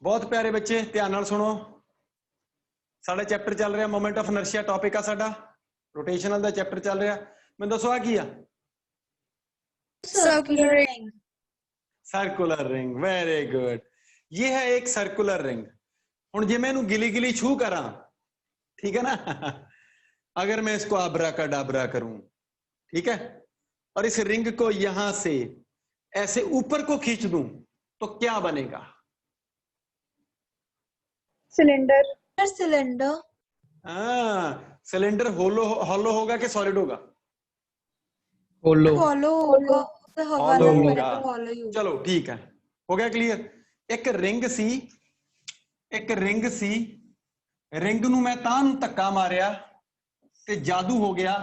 बहुत प्यारे बच्चे ध्यान नाल सुनो। साडा चैप्टर चल रहा मोमेंट ऑफ इनर्शिया, टॉपिक आ साडा रोटेशनल दा चैप्टर चल रहा। मैं दसो आ की आ? Circular ring. Circular ring, very good. ये है एक सर्कुलर रिंग। हुण जे मैं इनू गिली गिली छू करा, ठीक है ना अगर मैं इसको आबरा का डाबरा करूं, ठीक है, और इस रिंग को यहां से ऐसे ऊपर को खींच दूं तो क्या बनेगा? सिलेंडर। सिलेंडर। हाँ, सिलेंडर होलो हॉलो होगा कि सॉलिड होगा? होलो होगा। हॉलो होगा। चलो ठीक है, हो गया क्लियर। एक रिंग सी, एक रिंग सी, रिंग नू मैं तां नू धक्का मारिया ते जादू हो गया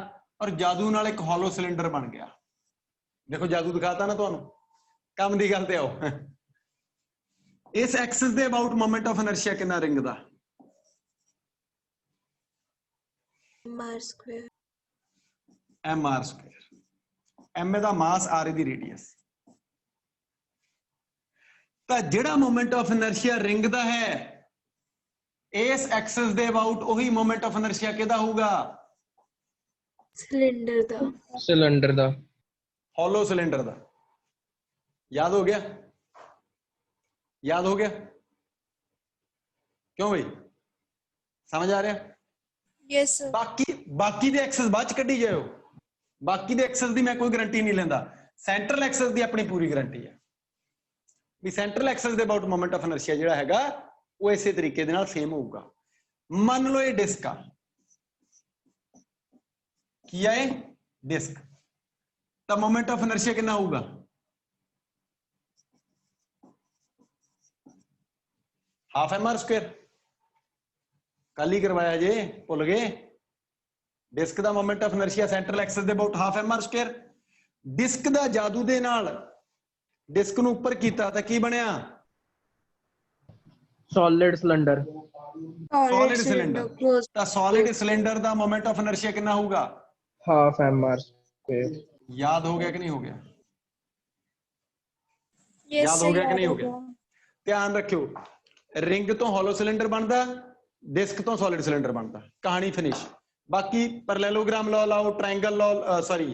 और जादू नाल एक हॉलो सिलेंडर बन गया। देखो जादू दिखाता ना तुहानू। काम दी गल ते आओ। इस एक्सिस दे अबाउट मोमेंट ऑफ इनर्शिया कितना रिंग दा? m r square। M R square. M दा मास, आर दी रेडियस। ਤਾਂ ਜਿਹੜਾ मोमेंट ऑफ इनर्शिया रिंग ਦਾ है इस एक्सिस ਦੇ ਅਬਾਊਟ ਉਹੀ मोमेंट ऑफ इनर्शिया ਕਿਹਦਾ ਹੋਊਗਾ? सिलेंडर दा। सिलेंडर दा। हॉलो सिलेंडर दा। याद हो गया? याद हो गया? क्यों भाई, समझ आ रहा? Yes sir. बाकी दे एक्सिस बाद च कड्ढी जाओ। बाकी दे एक्सिस दी मैं कोई गारंटी नहीं लेंदा, सेंट्रल एक्सिस दी अपनी पूरी गारंटी है भी सेंट्रल एक्सिस दे अबाउट मोमेंट ऑफ इनर्शिया जिहड़ा हैगा वो इसे तरीके दे नाल सेम होऊगा। मान लो ये डिस्क आ, की है डिस्क, तो मोमेंट ऑफ इनर्शिया कितना होगा? Half M R square. कल ही करवाया जे, भुल गए? डिस्क दा moment of inertia central axis दे about half M R square. Disc दा जादू दे नाल डिस्क नू ऊपर कीता तां की बनिया? Solid cylinder. Solid cylinder. तो सॉलिड सिलेंडर दा मोमेंट ऑफ इनर्शिया कितना होगा? Half M R square. याद हो गया कि नहीं हो गया? यस याद हो गया कि नहीं हो गया? ध्यान रखियो, रिंग तो हॉलो सिलेंडर बनता, डिस्क तो सॉलिड सिलेंडर बनता। कहानी फिनिश। बाकी पैरेललोग्राम लॉ लाओ, triangle law, sorry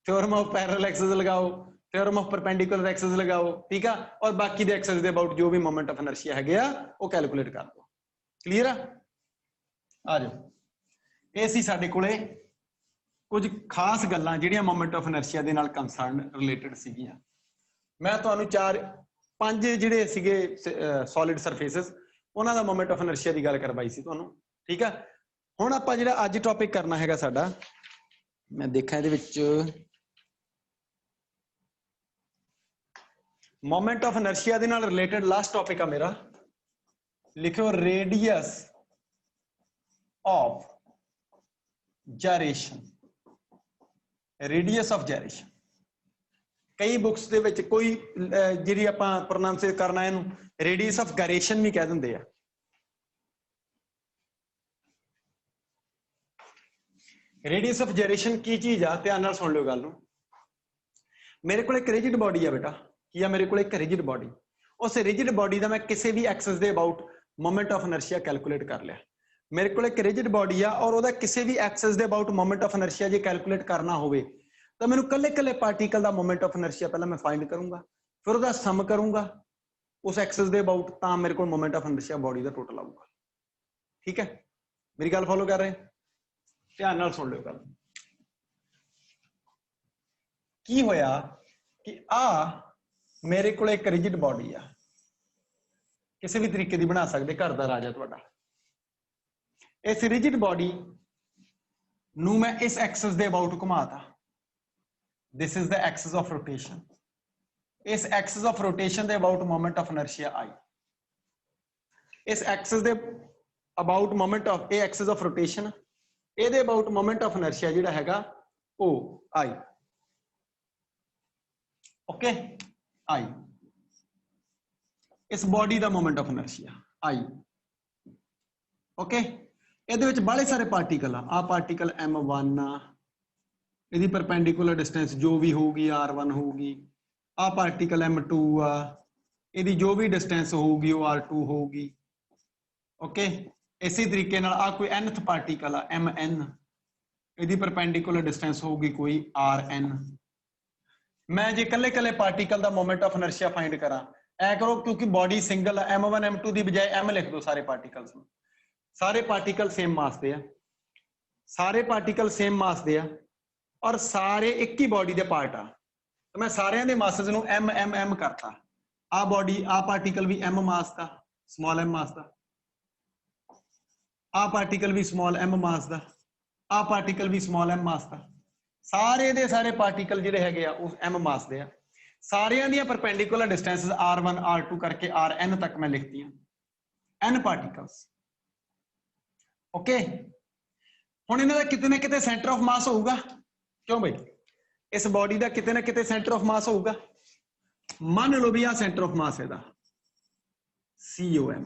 theorem of parallel axis लगाओ, थ्योरम ऑफ परपेंडिकुलर एक्सिस लगाओ, ठीक है, और बाकी दे एक्सिस दे अबाउट जो भी मोमेंट ऑफ इनर्शिया है गया वो कैलकुलेट कर दो। क्लियर आ? आ जाओ। ये सी साडे कोले कुछ खास गल्लां जिहड़ियां मोमेंट ऑफ इनर्शिया दे नाल कंसर्न रिलेटेड सीगियां। मैं तुहानू पंज जिहड़े सीगे सॉलिड सरफेसिस उन्हां दा मोमेंट ऑफ इनर्शिया दी गल करवाई सी तुहानू, ठीक है। हुण आपां जिहड़ा अज टॉपिक करना हैगा साडा, मैं देखां इहदे विच मोमेंट ऑफ इनर्शिया दे नाल रिलेटेड लास्ट टॉपिक आ मेरा, लिखो radius of gyration। Radius of gyration कई बुक्स दे विच कोई जिहड़ी आपां प्रोनाउंस करना इहनूं रेडियस ऑफ gyration भी कह दिंदे आ। रेडियस ऑफ gyration की चीज आ? ध्यान नाल सुन लिओ गल नूं। मेरे को एक रिजिड बॉडी है बेटा, की है मेरे को एक रिजिड बॉडी। उस रिजिड बॉडी का मैं किसी भी एक्सिस दे about moment of inertia calculate कर लिया। मेरे को एक रिजिड बॉडी आ और ओदा किसी भी एक्सिस दे about moment of inertia J calculate करना होवे तो मैनू कल्ले कल्ले पार्टिकल का मोमेंट ऑफ इनर्शिया पहले मैं फाइंड करूंगा, फिर ओदा सम करूंगा उस एक्सिस दे अबाउट, तां मेरे को मोमेंट ऑफ इनर्शिया बॉडी का टोटल आऊगा। ठीक है, मेरी गल फॉलो कर रहे हैं? ध्यान नाल सुन लो गल। की होया कि आ मेरे को एक रिजिड बॉडी आ, किसी भी तरीके की बना सकते, घर का राजा तुहाडा। इस रिजिड बॉडी नू मैं इस एक्सिस दे अबाउट घुमाता, this is the axis of rotation. इस एक्सिस ऑफ रोटेशन दे about moment of inertia I. इस एक्सिस दे about moment of a axis of rotation, ਇਹਦੇ अबाउट मोमेंट ऑफ इनर्शिया ਜਿਹੜਾ ਹੈਗਾ ਉਹ आई। ओके, आई इस बॉडी का moment of inertia I. Okay, ਇਹਦੇ ਵਿੱਚ बड़े सारे पार्टिकल आ पार्टिकल M1 आ, ਇਹਦੀ परपेंडिकुलर डिस्टेंस जो भी होगी R1 होगी, आ पार्टिकल M2 आ, ਇਹਦੀ ਜੋ ਵੀ ਡਿਸਟੈਂਸ ਹੋਊਗੀ ਉਹ r2 ਹੋਊਗੀ। ਓਕੇ, ਇਸੇ ਤਰੀਕੇ ਨਾਲ ਆ ਕੋਈ nth ਪਾਰਟੀਕਲ ਆ mn, ਇਹਦੀ ਪਰਪੈਂਡੀਕੂਲਰ ਡਿਸਟੈਂਸ ਹੋਊਗੀ ਕੋਈ rn। ਮੈਂ ਜੇ ਕੱਲੇ ਕੱਲੇ ਪਾਰਟੀਕਲ ਦਾ ਮੋਮੈਂਟ ਆਫ ਇਨਰਸ਼ੀਆ ਫਾਈਂਡ ਕਰਾਂ, ਐ ਕਰੋ ਕਿਉਂਕਿ ਬੋਡੀ ਸਿੰਗਲ m1 m2 ਦੀ ਬਜਾਏ m ਲਿਖ ਦਿਓ ਸਾਰੇ ਪਾਰਟੀਕਲਸ ਨੂੰ। ਸਾਰੇ ਪਾਰਟੀਕਲ ਸੇਮ ਮਾਸ ਦੇ ਆ, ਸਾਰੇ ਪਾਰਟੀਕਲ ਸੇਮ ਮਾਸ ਦੇ ਆ ਔਰ ਸਾਰੇ ਇੱਕ ਹੀ ਬੋਡੀ ਦੇ ਪਾਰਟ ਆ, ਤਾਂ ਮੈਂ ਸਾਰਿਆਂ ਦੇ ਮਾਸਸ ਨੂੰ m m m ਕਰਤਾ। ਆ ਬੋਡੀ, ਆ ਪਾਰਟੀਕਲ ਵੀ m ਮਾਸ ਦਾ, ਸਮਾਲ m ਮਾਸ ਦਾ, ਆ ਪਾਰਟੀਕਲ ਵੀ ਸਮਾਲ m ਮਾਸ ਦਾ, ਆ ਪਾਰਟੀਕਲ ਵੀ ਸਮਾਲ m ਮਾਸ ਦਾ। ਸਾਰੇ ਦੇ ਸਾਰੇ ਪਾਰਟੀਕਲ ਜਿਹੜੇ ਹੈਗੇ ਆ ਉਹ m ਮਾਸ ਦੇ ਆ। ਸਾਰਿਆਂ ਦੀਆਂ ਪਰਪੈਂਡੀਕੂਲਰ ਡਿਸਟੈਂਸਸ r1 r2 ਕਰਕੇ rn ਤੱਕ ਮੈਂ ਲਿਖਤੀਆਂ, n ਪਾਰਟੀਕਲਸ। ਓਕੇ, ਹੁਣ ਇਹਨਾਂ ਦਾ ਕਿਤੇ ਨਾ ਕਿਤੇ ਸੈਂਟਰ ਆਫ ਮਾਸ ਹੋਊਗਾ, ਕਿਉਂ ਬਈ? ਇਸ ਬੋਡੀ ਦਾ ਕਿਤੇ ਨਾ ਕਿਤੇ ਸੈਂਟਰ ਆਫ ਮਾਸ ਹੋਊਗਾ। ਮੰਨ ਲਓ ਵੀ ਆ ਸੈਂਟਰ ਆਫ ਮਾਸ ਇਹਦਾ COM,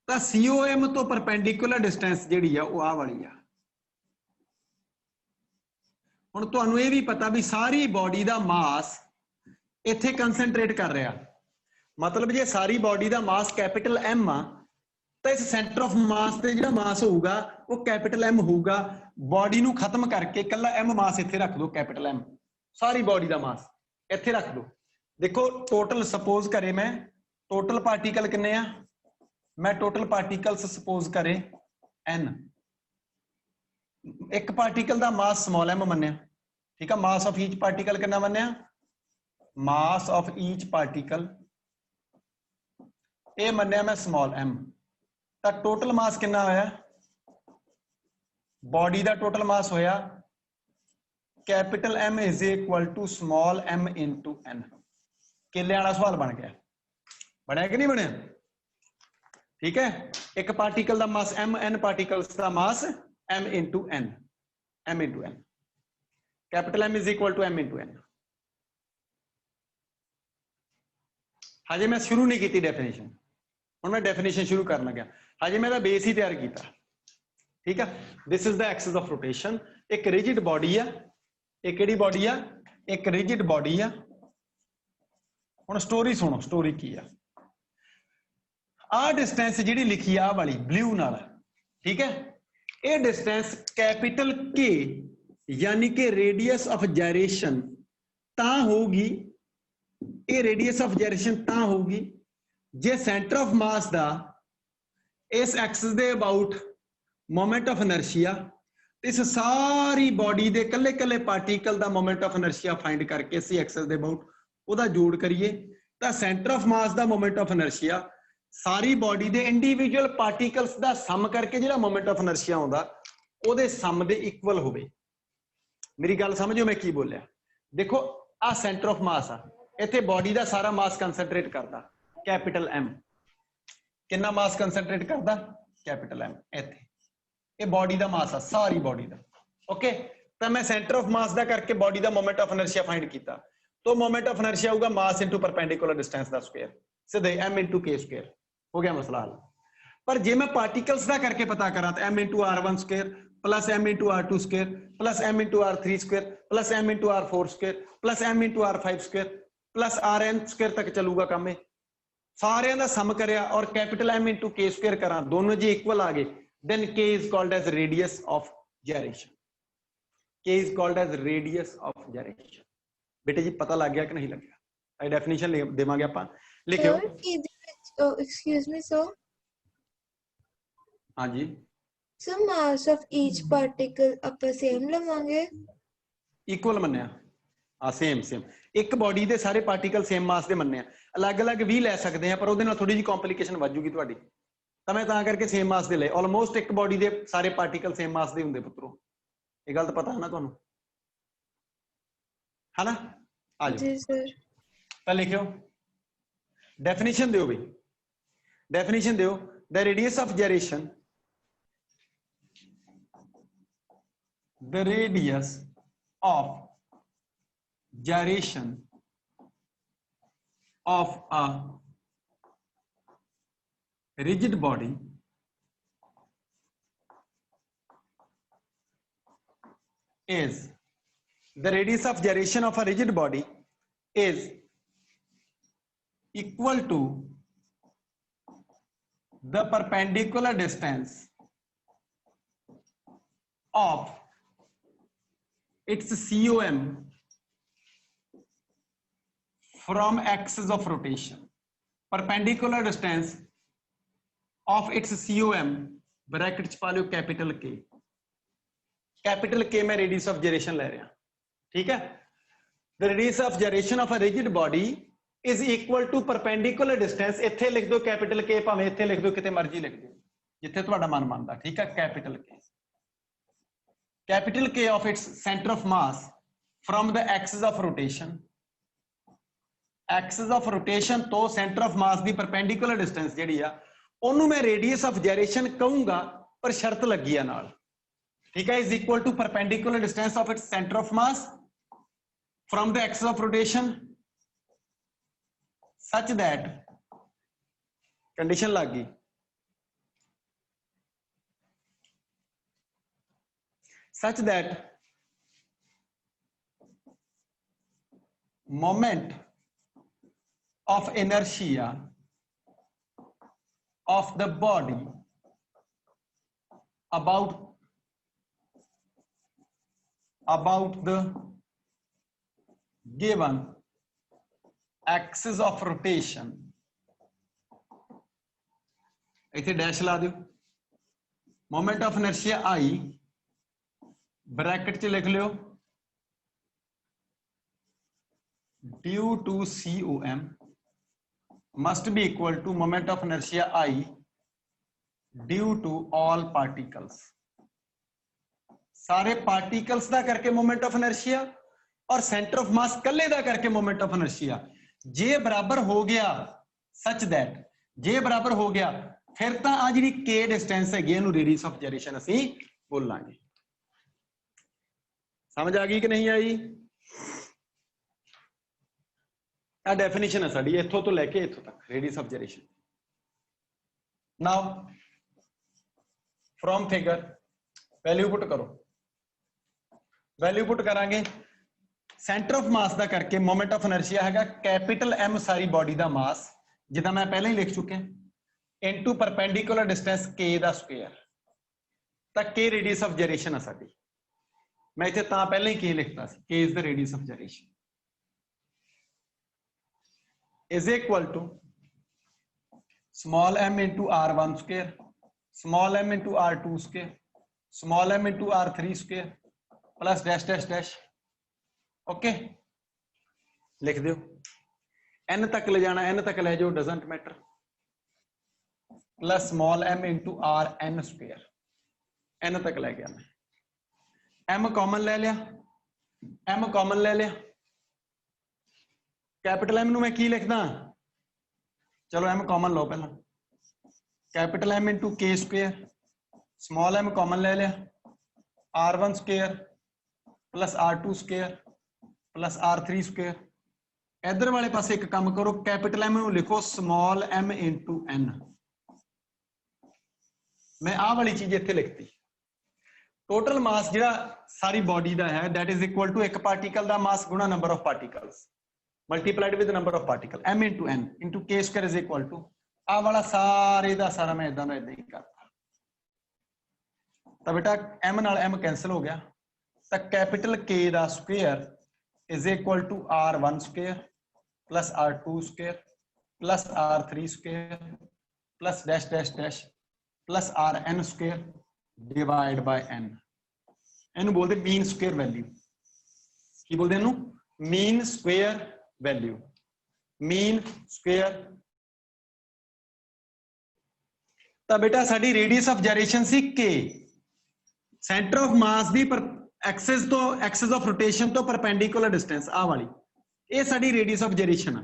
ਤਾਂ COM ਤੋਂ ਪਰਪੈਂਡੀਕੂਲਰ ਡਿਸਟੈਂਸ ਜਿਹੜੀ ਆ ਉਹ ਆ ਵਾਲੀ ਆ। ਹੁਣ ਤੁਹਾਨੂੰ ਇਹ ਵੀ ਪਤਾ ਵੀ ਸਾਰੀ ਬੋਡੀ ਦਾ ਮਾਸ ਇੱਥੇ ਕਨਸੈਂਟਰੇਟ ਕਰ ਰਿਹਾ, ਮਤਲਬ ਜੇ ਸਾਰੀ ਬੋਡੀ ਦਾ ਮਾਸ ਕੈਪੀਟਲ M ਆ ਤਾਂ ਇਸ ਸੈਂਟਰ ਆਫ ਮਾਸ ਤੇ ਜਿਹੜਾ ਮਾਸ ਹੋਊਗਾ ਉਹ ਕੈਪੀਟਲ M ਹੋਊਗਾ। ਬੋਡੀ ਨੂੰ ਖਤਮ ਕਰਕੇ ਕੱਲਾ M ਮਾਸ ਇੱਥੇ ਰੱਖ ਦਿਓ, ਕੈਪੀਟਲ M, ਸਾਰੀ ਬੋਡੀ ਦਾ ਮਾਸ ਇੱਥੇ ਰੱਖ ਦਿਓ। ਦੇਖੋ ਟੋਟਲ ਸਪੋਜ਼ ਕਰੇ ਮੈਂ, ਟੋਟਲ ਪਾਰਟੀਕਲ ਕਿੰਨੇ ਆ? ਮੈਂ ਟੋਟਲ ਪਾਰਟੀਕਲਸ ਸਪੋਜ਼ ਕਰੇ n, ਇੱਕ ਪਾਰਟੀਕਲ ਦਾ ਮਾਸ ਸਮਾਲ m ਮੰਨਿਆ, ਠੀਕ ਆ। ਮਾਸ ਆਫ ਈਚ ਪਾਰਟੀਕਲ ਕਿੰਨਾ ਮੰਨਿਆ? ਮਾਸ ਆਫ ਈਚ ਪਾਰਟੀਕਲ ਇਹ ਮੰਨਿਆ ਮੈਂ ਸਮਾਲ m। ਤਾਂ ਟੋਟਲ ਮਾਸ ਕਿੰਨਾ ਹੋਇਆ? ਬੋਡੀ ਦਾ ਟੋਟਲ ਮਾਸ ਹੋਇਆ capital M is equal to small m into n। ਕੇਲੇ ਵਾਲਾ ਸਵਾਲ ਬਣ ਗਿਆ, ਬਣਿਆ ਕਿ ਨਹੀਂ ਬਣਿਆ? ਠੀਕ ਹੈ, ਇੱਕ ਪਾਰਟੀਕਲ ਦਾ ਮਾਸ m, n ਪਾਰਟੀਕਲਸ ਦਾ mass m into n, m into n, capital M is equal to m into n। ਹਜੇ ਮੈਂ ਸ਼ੁਰੂ ਨਹੀਂ ਕੀਤੀ ਡੈਫੀਨੇਸ਼ਨ, ਹੁਣ ਮੈਂ ਡੈਫੀਨੇਸ਼ਨ ਸ਼ੁਰੂ ਕਰਨ ਲੱਗਿਆ, ਹਜੇ ਮੈਂ ਤਾਂ ਬੇਸ ਹੀ ਤਿਆਰ ਕੀਤਾ। ਠੀਕ ਆ, this is the Axis of rotation. ਇੱਕ ਰਿਜਿਡ ਬੋਡੀ ਆ, ਇਹ ਕਿਹੜੀ ਬੋਡੀ ਆ? ਇੱਕ ਰਿਜਿਡ ਬੋਡੀ ਆ। ਹੁਣ ਸਟੋਰੀ ਸੁਣੋ, ਸਟੋਰੀ ਕੀ ਆ? ਆਹ ਡਿਸਟੈਂਸ ਜਿਹੜੀ ਲਿਖੀ ਆ ਵਾਲੀ ਬਲੂ ਨਾਲ, ਠੀਕ ਹੈ, ਇਹ ਡਿਸਟੈਂਸ ਕੈਪੀਟਲ K ਯਾਨੀ ਕਿ ਰੇਡੀਅਸ ਆਫ ਜਾਇਰੇਸ਼ਨ ਤਾਂ ਹੋਊਗੀ, ਇਹ ਰੇਡੀਅਸ ਆਫ ਜਾਇਰੇਸ਼ਨ ਤਾਂ ਹੋਊਗੀ ਜੇ ਸੈਂਟਰ ਆਫ ਮਾਸ ਦਾ ਇਸ ਐਕਸਿਸ ਦੇ ਅਬਾਊਟ ਮੋਮੈਂਟ ਆਫ ਇਨਰਸ਼ੀਆ, ਇਸ ਸਾਰੀ ਬੋਡੀ ਦੇ ਕੱਲੇ ਕੱਲੇ ਪਾਰਟੀਕਲ ਦਾ ਮੋਮੈਂਟ ਆਫ ਇਨਰਸ਼ੀਆ ਫਾਈਂਡ ਕਰਕੇ ਇਸੇ ਐਕਸਿਸ ਦੇ ਅਬਾਊਟ ਉਹਦਾ ਜੋੜ ਕਰੀਏ ਤਾਂ ਸੈਂਟਰ ਆਫ ਮਾਸ ਦਾ ਮੋਮੈਂਟ ਆਫ ਇਨਰਸ਼ੀਆ ਸਾਰੀ ਬੋਡੀ ਦੇ ਇੰਡੀਵਿਜੂਅਲ ਪਾਰਟੀਕਲਸ ਦਾ ਸਮ ਕਰਕੇ ਜਿਹੜਾ ਮੋਮੈਂਟ ਆਫ ਇਨਰਸ਼ੀਆ ਆਉਂਦਾ ਉਹਦੇ ਸਮ ਦੇ ਇਕੁਅਲ ਹੋਵੇ। ਮੇਰੀ ਗੱਲ ਸਮਝਿਓ ਮੈਂ ਕੀ ਬੋਲਿਆ? ਦੇਖੋ ਆ ਸੈਂਟਰ ਆਫ ਮਾਸ ਆ, ਇੱਥੇ ਬੋਡੀ ਦਾ ਸਾਰਾ ਮਾਸ ਕੰਸੈਂਟਰੇਟ ਕਰਦਾ ਕੈਪੀਟਲ M। ਕਿੰਨਾ ਮਾਸ ਕੰਸੈਂਟਰੇਟ ਕਰਦਾ? Capital M। ਇੱਥੇ ਇਹ ਬੋਡੀ ਦਾ ਮਾਸ ਆ, ਸਾਰੀ ਬੋਡੀ ਦਾ। ਓਕੇ, ਤਾਂ ਮੈਂ ਸੈਂਟਰ ਆਫ ਮਾਸ ਦਾ ਕਰਕੇ ਬੋਡੀ ਦਾ ਮੋਮੈਂਟ ਆਫ ਇਨਰਸ਼ੀਆ ਫਾਈਂਡ ਕੀਤਾ, तो मोमेंट ऑफ इनर्शिया होगा मास इनटू परपेंडिकुलर डिस्टेंस का स्क्वायर, सीधे m इनटू k स्क्वायर हो गया मसला हल। पर जे मैं पार्टिकल्स का करके पता करा तो m into r1 square plus m into r2 square plus m into r3 square plus m into r4 square plus m into r5 square plus rn square तक चलूगा काम में। सारे का सम करया और capital M into k square करा, दोनों जी equal आ गए, then k is called as radius of gyration। k is called as radius of gyration। बेटे जी पता लग गया कि नहीं लग गया? आई डेफिनेशन देवांगे ਆਪਾਂ, लिखियो। Excuse me sir, हाँ जी, so mass of each particle ਆਪਾਂ same ਲਵਾਂਗੇ? इक्वल ਮੰਨਿਆ ਆ, ਸੇਮ ਸੇਮ। ਇੱਕ ਬੋਡੀ ਦੇ ਸਾਰੇ ਪਾਰਟੀਕਲ ਸੇਮ ਮਾਸ ਦੇ ਮੰਨਿਆ, ਅਲੱਗ-ਅਲੱਗ ਵੀ ਲੈ ਸਕਦੇ ਆ ਪਰ ਉਹਦੇ ਨਾਲ ਥੋੜੀ ਜਿਹੀ ਕੰਪਲਿਕੇਸ਼ਨ ਵੱਜੂਗੀ ਤੁਹਾਡੀ, ਤਾਂ ਮੈਂ ਤਾਂ ਕਰਕੇ ਸੇਮ ਮਾਸ ਦੇ ਲਏ। ਆਲਮੋਸਟ ਇੱਕ ਬੋਡੀ ਦੇ ਸਾਰੇ ਪਾਰਟੀਕਲ ਸੇਮ ਮਾਸ ਦੇ ਹੁੰਦੇ ਪੁੱਤਰੋ, ਇਹ ਗੱਲ ਤਾਂ ਪਤਾ ਹੈ ਨਾ ਤੁਹਾਨੂੰ, है ना? आ जाओ जी सर। तो लिखियो डेफिनेशन दियो भाई, डेफिनेशन दियो। The radius of gyration, the radius of gyration of a rigid body is, the radius of gyration of a rigid body is equal to the perpendicular distance of its COM from axis of rotation. Perpendicular distance of its COM bracket च पा लो capital K. Capital K मैं radius of gyration ले रहा, ठीक है. The radius of gyration of a rigid body is equal to perpendicular distance. इत्थे लिख दो कैपिटल K, भावें इत्थे लिख दो, किते मर्जी लिख दो, जिथे तुहाडा मन मानदा, ठीक है. Capital K, capital K of its center of mass from the axis of rotation. Axis of rotation तो center of mass the perpendicular distance जिहड़ी आ ਉਹਨੂੰ मैं radius of gyration कहूंगा, पर शर्त लगी है नाल, ठीक है. Is equal to perpendicular distance of its center of mass from the axis of rotation such that condition लग गई, such that moment of inertia of the body about the given axis of rotation, इथे dash ला दो, moment of inertia I bracket च लिख लो due to COM must be equal to moment of inertia I due to all particles. सारे particles दा करके moment of inertia और center of mass कल्ले दा करके moment of inertia. जे बराबर हो गया such that, जे बराबर हो गया फिर तां आ जिहड़ी K डिस्टेंस है इहनूं रेडियस ऑफ gyration असीं बोलांगे. समझ आ गई कि नहीं आई? आ डेफिनेशन है साडी इथों तो लेके इथों तक radius of gyration. Now from figure value put करो, वैल्यू पुट करांगे. सेंटर ऑफ मास दा करके मोमेंट ऑफ इनर्शिया हैगा कैपिटल M सारी बॉडी दा मास, जिदा मैं पहले ही लिख चुके, इनटू परपेंडिकुलर डिस्टेंस K दा स्क्वायर. तां K रेडियस ऑफ gyration है साडी. मैं इथे तां पहले ही K लिखता सी, K is the radius of gyration is equal to small m into r1 square, small m into r2 square, small m into r3 square plus dash dash dash. Okay लिख दो, n तक ले जाना n तक ले जाओ, doesn't matter, plus small m into r n square, n तक ले गया मैं. m कॉमन ले लिया, m कॉमन ले लिया. कैपिटल M नूं मैं की लिखदा, चलो M कॉमन लो पहला, capital M into K square, small m common ले लिया, r1 square plus r2 square plus r3 square. इधर वाले पासे एक काम करो, कैपिटल M नूं लिखो स्मॉल m इंटू n. मैं आ वाली चीज इत्थे लिखती. टोटल मास जिहड़ा सारी बॉडी दा है दैट इज इक्वल टू एक पार्टिकल दा मास गुणा number of particles multiplied with the number of particle, m into n into k square is equal to आ वाला सारे दा सारा मैं इदां दा इदां ही करता. तो बेटा m नाल m कैंसिल हो गया, तो कैपिटल K दा square is equal to r1 square plus r2 square plus r3 square plus dash dash dash plus rn square divide by n. इन्हू बोलते मीन स्क्वायर वैल्यू. की बोलते इन्हू? Mean square value. Mean square. तो बेटा साडी radius of gyration सी K, centre of mass दी पर एक्सिस तो एक्सिस ऑफ रोटेशन तो परपेंडिकुलर डिस्टेंस आ वाली, ये साडी रेडियस ऑफ gyration है.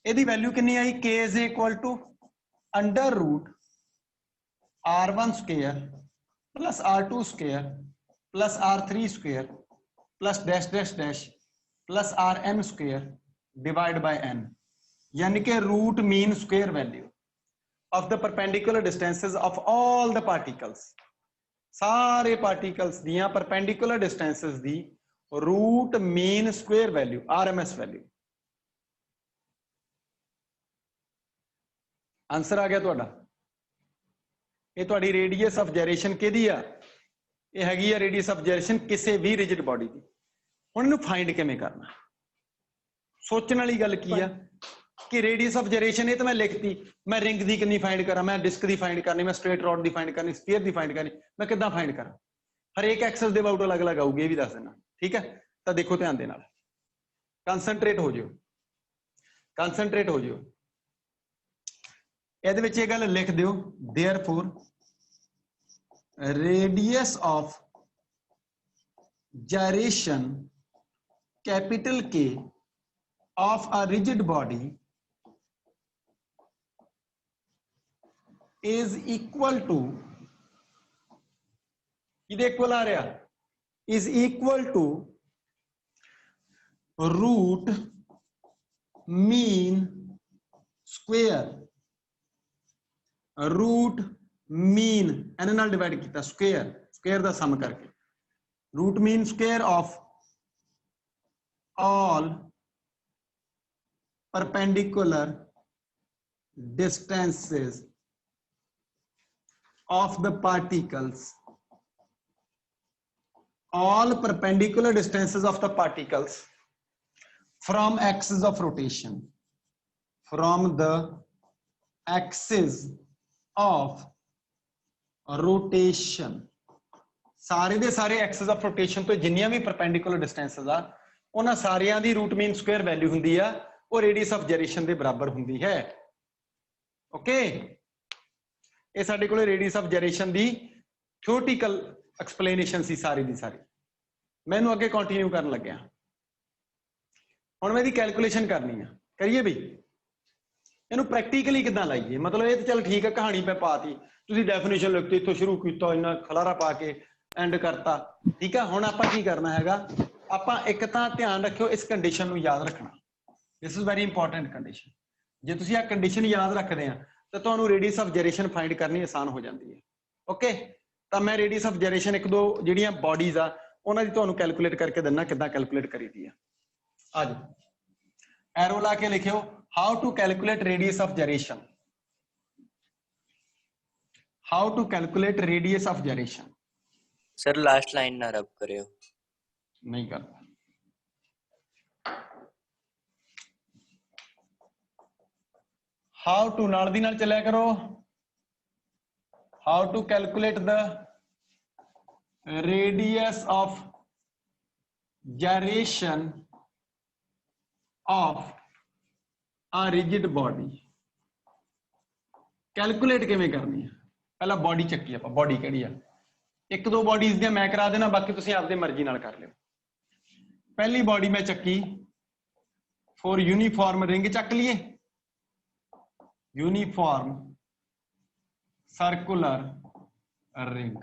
ਇਹਦੀ वैल्यू कितनी आई? K is equal to under root r1 square plus r2 square plus r3 square plus dash dash dash plus rn square divide by n, यानी कि root mean square value of the perpendicular distances of all the particles. सारे particles दियां perpendicular distances दी root mean square value, RMS value. Answer ਆ ਗਿਆ ਤੁਹਾਡਾ। ਇਹ ਤੁਹਾਡੀ ਰੇਡੀਅਸ ਆਫ ਜਾਇਰੇਸ਼ਨ ਕਿਹਦੀ ਆ? ਇਹ ਹੈਗੀ ਆ ਰੇਡੀਅਸ ਆਫ ਜਾਇਰੇਸ਼ਨ ਕਿਸੇ ਵੀ ਰਿਜਿਡ ਬਾਡੀ ਦੀ। ਹੁਣ ਇਹਨੂੰ ਫਾਈਂਡ ਕਿਵੇਂ ਕਰਨਾ? ਸੋਚਣ ਵਾਲੀ ਗੱਲ ਕੀ ਆ ਕਿ ਰੇਡੀਅਸ ਆਫ ਜਾਇਰੇਸ਼ਨ ਇਹ ਤਾਂ ਮੈਂ ਲਿਖਤੀ, ਮੈਂ ਰਿੰਗ ਦੀ ਕਿੰਨੀ ਫਾਈਂਡ ਕਰਾਂ, ਮੈਂ ਡਿਸਕ ਦੀ ਫਾਈਂਡ ਕਰਨੀ, ਮੈਂ ਸਟ੍ਰੇਟ ਰੋਡ ਦੀ ਫਾਈਂਡ ਕਰਨੀ, ਸਫੀਅਰ ਦੀ ਫਾਈਂਡ ਕਰਨੀ, ਮੈਂ ਕਿੱਦਾਂ ਫਾਈਂਡ ਕਰਾਂ? ਹਰੇਕ ਐਕਸਸ ਦੇ ਅਬਾਊਟ ਅਲੱਗ-ਅਲੱਗ ਆਊਗੀ, ਇਹ ਵੀ ਦੱਸ ਦੇਣਾ। ਠੀਕ ਹੈ, ਤਾਂ ਦੇਖੋ ਧਿਆਨ ਦੇ ਨਾਲ, ਕੰਸਨਟ੍ਰੇਟ ਹੋ ਜਿਓ, ਕੰਸਨਟ੍ਰੇਟ ਹੋ ਜਿਓ। ਇਹਦੇ ਵਿੱਚ ਇਹ ਗੱਲ ਲਿਖ ਦਿਓ, therefore radius of gyration capital K of a rigid body is equal to, ਇਹਦੇ equal ਆ ਰਿਹਾ, is equal to root mean square, root mean ਇਹਦੇ ਨਾਲ ਡਿਵਾਈਡ ਕੀਤਾ, square ਦਾ ਸਮ ਕਰਕੇ, root mean square of all perpendicular distances of the particles, all perpendicular distances of the particles from axis of rotation, from the axis of rotation, ਸਾਰੇ ਦੇ ਸਾਰੇ Axis of rotation ਤੋਂ ਜਿੰਨੀਆਂ ਵੀ perpendicular ਡਿਸਟੈਂਸਸ ਆ ਉਹਨਾਂ ਸਾਰਿਆਂ ਦੀ route ਮੀਨ square value ਹੁੰਦੀ ਆ, ਉਹ ਰੇਡੀਅਸ ਆਫ ਜਾਇਰੇਸ਼ਨ ਦੇ ਬਰਾਬਰ ਹੁੰਦੀ ਹੈ। ਓਕੇ, ਇਹ ਸਾਡੇ ਕੋਲੇ radius of ਜਾਇਰੇਸ਼ਨ the theoretical explanation ਸੀ ਸਾਰੀ ਦੀ ਸਾਰੀ। ਮੈਂ ਇਹਨੂੰ ਅੱਗੇ ਕੰਟੀਨਿਊ ਕਰਨ ਲੱਗਿਆ। ਹੁਣ ਮੈਂ ਇਹਦੀ ਕੈਲਕੂਲੇਸ਼ਨ ਕਰਨੀ ਆ, ਕਰੀਏ ਬਈ? ਇਹਨੂੰ ਪ੍ਰੈਕਟੀਕਲੀ ਕਿੱਦਾਂ ਲਾਈਏ? ਮਤਲਬ ਇਹ ਤਾਂ ਚੱਲ ਠੀਕ ਹੈ, ਕਹਾਣੀ ਮੈਂ ਪਾਤੀ, ਤੁਸੀਂ ਡੈਫੀਨੇਸ਼ਨ ਲਿਖਤੀ, ਇੱਥੋਂ ਸ਼ੁਰੂ ਕੀਤਾ, ਇੰਨਾ ਖਲਾਰਾ ਪਾ ਕੇ ਐਂਡ ਕਰਤਾ। ਠੀਕ ਆ, ਹੁਣ ਆਪਾਂ ਕੀ ਕਰਨਾ ਹੈਗਾ, ਆਪਾਂ ਇੱਕ ਤਾਂ ਧਿਆਨ ਰੱਖਿਓ, ਇਸ ਕੰਡੀਸ਼ਨ ਨੂੰ ਯਾਦ ਰੱਖਣਾ। This is very important condition. ਜੇ ਤੁਸੀਂ ਆਹ ਕੰਡੀਸ਼ਨ ਯਾਦ ਰੱਖਦੇ ਆ ਤਾਂ ਤੁਹਾਨੂੰ ਰੇਡੀਅਸ ਆਫ ਜਾਇਰੇਸ਼ਨ ਫਾਈਂਡ ਕਰਨੀ ਆਸਾਨ ਹੋ ਜਾਂਦੀ ਹੈ। ਓਕੇ, ਤਾਂ ਮੈਂ ਰੇਡੀਅਸ ਆਫ ਜਾਇਰੇਸ਼ਨ ਇੱਕ ਦੋ ਜਿਹੜੀਆਂ ਬਾਡੀਜ਼ ਆ ਉਹਨਾਂ ਦੀ ਤੁਹਾਨੂੰ ਕੈਲਕੂਲੇਟ ਕਰਕੇ ਦਿੰਦਾ, ਕਿੱਦਾਂ ਕੈਲਕੂਲੇਟ ਕਰੀਦੀ ਆ। ਆ ਜਾਓ, ਐਰੋ ਲਾ ਕੇ ਲਿਖਿਓ, how to calculate radius of gyration, how to calculate radius of gyration। Sir last line ना रब करे हो। नहीं करता, how to नाल दी नाल चलिया करो, how to calculate the radius of gyration of a rigid body। Calculate किवें करनी है? पहला बॉडी चक्की आपां, बॉडी किहड़ी आ, एक दो बॉडीज दी मैं करा देना, बाकी तुसीं आपदी मर्जी नाल कर लिओ। पहली बॉडी मैं चक्की फॉर यूनीफॉर्म रिंग, चक लीए यूनीफॉर्म सर्कुलर रिंग।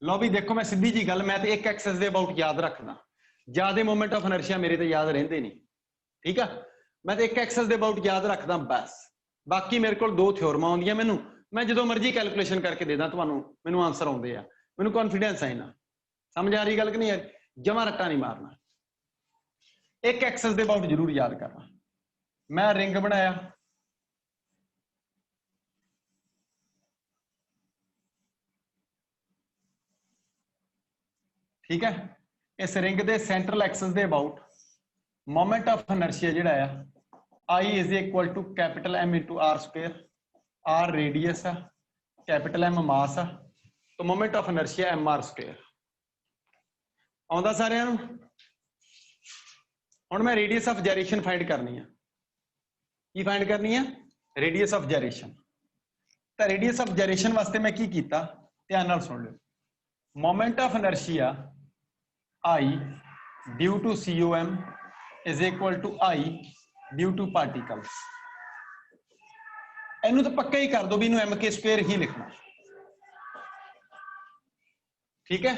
लो भी देखो, मैं सीधी जी गल, मैं तो एक एक्सिस दे अबाउट याद रखदा, ज्यादा मोमेंट ऑफ इनर्शिया मेरे तो याद रहिंदे नहीं। ठीक है, मैं तो एक एक्सिस दे अबाउट याद रखदा बस, बाकी मेरे को दो थ्योरमां आउंदियां, मैनू मैं जो मर्जी कैलकुलेशन करके दे दा तुहानू, मैनू आंसर आउंदे आ, मैनू कॉन्फिडेंस है ना। समझ आ रही गल कि नहीं यार? जमा रट्टा नहीं मारना, एक एक्सिस दे अबाउट जरूर याद करना। मैं रिंग बनाया, ठीक है, इस रिंग दे सेंट्रल एक्सिस दे अबाउट मोमेंट ऑफ इनर्शिया जिहड़ा आ I is equal to capital M into R square, R radius आ, कैपिटल M मास आ, तो moment of inertia MR square आउंदा सारिआं नूं। हुण मैं रेडियस ऑफ जायरेशन फाइंड करनी है, की फाइंड करनी है? Radius of gyration. तो रेडियस ऑफ जायरेशन वास्ते मैं की कीता, ध्यान नाल सुन लो, moment of inertia I due to COM is equal to I due to particles. इनू तो पक्का ही कर दो भी, इनू MK स्क्वायर ही लिखना। ठीक है,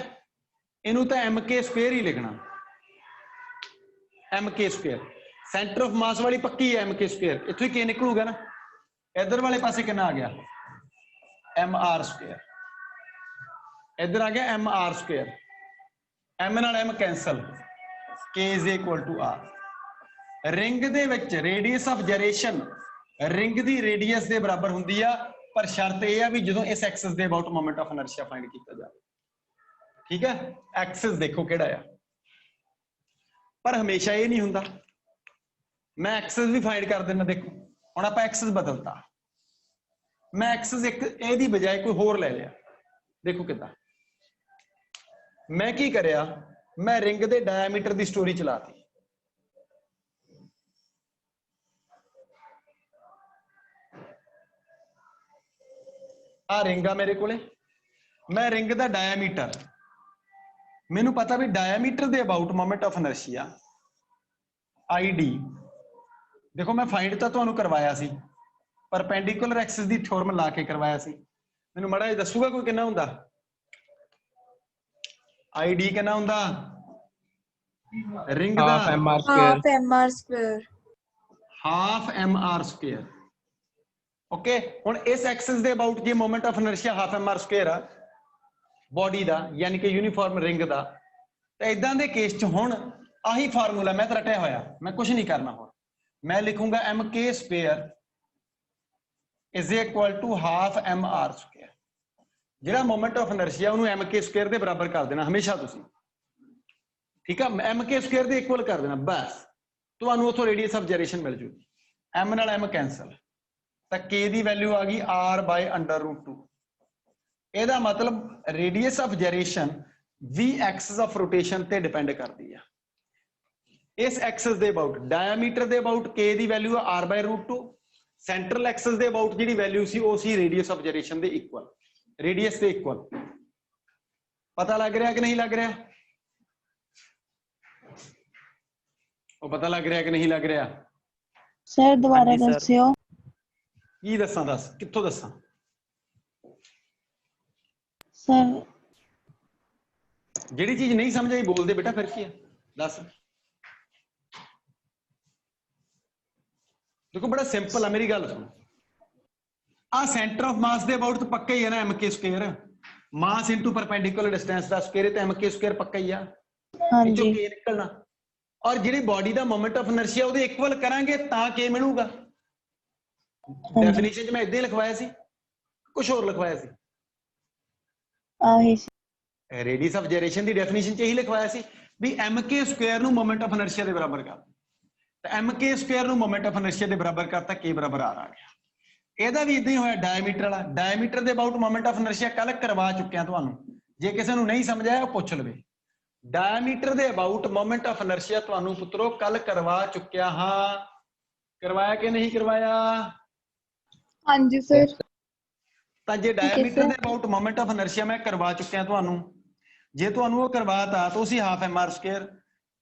इनू तो MK स्क्वायर ही लिखना, MK स्क्वायर। सेंटर ऑफ मास वाली पक्की है MK स्क्वायर, इथों ही K निकलूगा ना, इधर वाले पासे कितना आ गया MR स्क्वायर, इधर आ गया MR स्क्वायर, M नाल M cancel, K is equal to R। Ring they which radius of gyration ring the radius ਦੇ ਬਰਾਬਰ ਹੁੰਦੀ ਆ, ਪਰ ਸ਼ਰਤ ਇਹ ਆ ਵੀ ਜਦੋਂ ਇਸ ਐਕਸਿਸ ਦੇ about moment of inertia find ਕੀਤਾ ਜਾਵੇ। ਠੀਕ ਹੈ, ਐਕਸਿਸ ਦੇਖੋ ਕਿਹੜਾ ਆ, ਪਰ ਹਮੇਸ਼ਾ ਇਹ ਨਹੀਂ ਹੁੰਦਾ। ਮੈਂ ਐਕਸਿਸ ਵੀ ਫਾਈਂਡ ਕਰ ਦਿੰਦਾ। ਦੇਖੋ ਹੁਣ ਆਪਾਂ ਐਕਸਿਸ ਬਦਲਤਾ, ਮੈਂ ਐਕਸਿਸ ਇੱਕ ਇਹਦੀ ਬਜਾਏ ਕੋਈ ਹੋਰ ਲੈ ਲਿਆ। ਦੇਖੋ ਕਿੱਦਾਂ ਮੈਂ ਕੀ ਕਰਿਆ, ਮੈਂ ਰਿੰਗ ਦੇ ਡਾਇਆਮੀਟਰ ਦੀ ਸਟੋਰੀ ਚਲਾਤੀ। ਆ ਰਿੰਗ ਆ ਮੇਰੇ ਕੋਲੇ, ਮੈਂ ਰਿੰਗ ਦਾ ਡਾਇਆਮੀਟਰ, ਮੈਨੂੰ ਪਤਾ ਵੀ ਡਾਇਆਮੀਟਰ ਦੇ ਅਬਾਊਟ ਮੋਮੈਂਟ ਆਫ ਇਨਰਸ਼ੀਆ ID, ਦੇਖੋ ਮੈਂ ਫਾਈਂਡ ਤਾਂ ਤੁਹਾਨੂੰ ਕਰਵਾਇਆ ਸੀ, ਪਰਪੈਂਡੀਕੂਲਰ ਐਕਸਿਸ ਦੀ ਥਿਓਰਮ ਲਾ ਕੇ ਕਰਵਾਇਆ ਸੀ। ਮੈਨੂੰ ਮਾੜਾ ਜਿਹਾ ਦੱਸੂਗਾ ਕੋਈ ਕਿੰਨਾ ਹੁੰਦਾ ID? ਕਿੰਨਾ ਹੁੰਦਾ ਰਿੰਗ ਦਾ? Half mr square, half mr square। Half mr square. Okay, ਹੁਣ ਇਸ ਐਕਸਿਸ ਦੇ ਅਬਾਊਟ ਜੇ moment of inertia half mr square ਆ ਬੋਡੀ ਦਾ, ਯਾਨੀ ਕਿ ਯੂਨੀਫਾਰਮ ਰਿੰਗ ਦਾ, ਤਾਂ ਇਦਾਂ ਦੇ ਕੇਸ 'ਚ ਹੁਣ ਆਹੀ ਫਾਰਮੂਲਾ ਮੈਂ ਤਾਂ ਰਟਿਆ ਹੋਇਆ, ਮੈਂ ਕੁਝ ਨਹੀਂ ਕਰਨਾ। ਹੁਣ ਮੈਂ ਲਿਖੂੰਗਾ mk square is equal to half mr square. ਜਿਹੜਾ ਮੋਮੈਂਟ ਆਫ ਇਨਰਸ਼ੀਆ ਉਹਨੂੰ mk ਸਕੁਅਰ ਦੇ ਬਰਾਬਰ ਕਰ ਦੇਣਾ ਹਮੇਸ਼ਾ ਤੁਸੀਂ। ਠੀਕ ਆ, mk ਸਕੁਅਰ ਦੇ ਇਕੁਅਲ ਕਰ ਦੇਣਾ, ਬਸ ਤੁਹਾਨੂੰ ਉਥੋਂ ਰੇਡੀਅਸ ਆਫ ਜਾਇਰੇਸ਼ਨ ਮਿਲ ਜੂਗੀ। m ਨਾਲ m ਕੈਂਸਲ, ਤਾਂ k ਦੀ ਵੈਲਿਊ ਆ ਗਈ r/√2। ਇਹਦਾ ਮਤਲਬ radius of gyration v axis of rotation ਤੇ ਡਿਪੈਂਡ ਕਰਦੀ ਆ। ਇਸ ਐਕਸਿਸ ਦੇ ਅਬਾਊਟ ਡਾਇਆਮੀਟਰ ਦੇ ਅਬਾਊਟ k ਦੀ ਵੈਲਿਊ ਆ r/√2, ਸੈਂਟਰਲ ਐਕਸਿਸ ਦੇ ਅਬਾਊਟ ਜਿਹੜੀ ਵੈਲਿਊ ਸੀ ਉਹ ਸੀ ਰੇਡੀਅਸ ਆਫ ਜਾਇਰੇਸ਼ਨ ਦੇ ਇਕੁਅਲ, ਰੇਡੀਅਸ ਦੇ ਇਕੁਅਲ। ਪਤਾ ਲੱਗ ਰਿਹਾ ਕਿ ਨਹੀਂ ਲੱਗ ਰਿਹਾ? ਉਹ ਪਤਾ ਲੱਗ ਰਿਹਾ ਕਿ ਨਹੀਂ ਲੱਗ ਰਿਹਾ? ਸਰ ਦੁਬਾਰਾ ਦੱਸਿਓ। ਕੀ ਦੱਸਾਂ? ਦੱਸ ਕਿੱਥੋਂ ਦੱਸਾਂ? ਸਰ ਜਿਹੜੀ ਚੀਜ਼ ਨਹੀਂ ਸਮਝ ਆਈ ਬੋਲਦੇ ਬੇਟਾ, ਫਿਰ ਕੀ ਹੈ ਦੱਸ। ਦੇਖੋ ਬੜਾ ਸਿੰਪਲ ਆ, ਮੇਰੀ ਗੱਲ ਸੁਣੋ। ਆ ਸੈਂਟਰ ਆਫ ਮਾਸ ਦੇ ਅਬਾਊਟ ਤਾਂ ਪੱਕਾ ਹੀ ਹੈ ਨਾ mk ਸਕੁਅਰ, ਮਾਸ ਇਨਟੂ ਪਰਪੈਂਡੀਕੂਲਰ ਡਿਸਟੈਂਸ ਦਾ ਸਕੁਅਰ, ਤੇ mk ਸਕੁਅਰ ਪੱਕਾ ਹੀ ਆ, ਹਾਂਜੀ k ਨਿਕਲਣਾ। ਔਰ ਜਿਹੜੀ ਬਾਡੀ ਦਾ ਮੋਮੈਂਟ ਆਫ ਇਨਰਸ਼ੀਆ ਉਹਦੇ ਇਕੁਅਲ ਕਰਾਂਗੇ ਤਾਂ k ਮਿਲੂਗਾ। ਡੈਫੀਨੇਸ਼ਨ 'ਚ ਮੈਂ ਇਦਾਂ ਹੀ ਲਿਖਵਾਇਆ ਸੀ, ਕੁਝ ਹੋਰ ਲਿਖਵਾਇਆ ਸੀ? ਆਹੀ ਰੇਡੀਅਸ ਆਫ ਜਾਇਰੇਸ਼ਨ ਦੀ ਡੈਫੀਨੇਸ਼ਨ 'ਚ ਇਹੀ ਲਿਖਵਾਇਆ ਸੀ ਵੀ mk ਸਕੁਅਰ ਨੂੰ ਮੋਮੈਂਟ ਆਫ ਇਨਰਸ਼ੀਆ ਦੇ ਬਰਾਬਰ ਕਰ, ਤਾਂ mk ਸਕੁਅਰ ਨੂੰ ਮੋਮੈਂਟ ਆਫ ਇਨਰਸ਼ੀਆ ਦੇ ਬਰਾਬਰ ਕਰਤਾ, k ਬਰਾਬਰ r ਆ ਗਿਆ। ਇਹਦਾ ਵੀ ਇਦਾਂ ਹੀ ਹੋਇਆ ਡਾਇਆਮੀਟਰ ਵਾਲਾ। ਡਾਇਆਮੀਟਰ ਦੇ ਅਬਾਊਟ ਮੋਮੈਂਟ ਆਫ ਇਨਰਸ਼ੀਆ ਕੱਲ ਕਰਵਾ ਚੁੱਕਿਆ ਤੁਹਾਨੂੰ, ਜੇ ਕਿਸੇ ਨੂੰ ਨਹੀਂ ਸਮਝ ਆਇਆ ਉਹ ਪੁੱਛ ਲਵੇ। ਡਾਇਆਮੀਟਰ ਦੇ ਅਬਾਊਟ ਮੋਮੈਂਟ ਆਫ ਇਨਰਸ਼ੀਆ ਤੁਹਾਨੂੰ ਪੁੱਤਰੋ ਕੱਲ ਕਰਵਾ ਚੁੱਕਿਆ ਹਾਂ। ਕਰਵਾਇਆ ਕਿ ਨਹੀਂ ਕਰਵਾਇਆ? ਹਾਂਜੀ ਸਰ। ਤਾਂ ਜੇ ਡਾਇਆਮੀਟਰ ਦੇ ਅਬਾਊਟ ਮੋਮੈਂਟ ਆਫ ਇਨਰਸ਼ੀਆ ਮੈਂ ਕਰਵਾ ਚੁੱਕਿਆ ਤੁਹਾਨੂੰ, ਜੇ ਤੁਹਾਨੂੰ ਉਹ ਕਰਵਾਤਾ ਤੁਸੀਂ ਹਾਫ mr ਸਕੁਅਰ,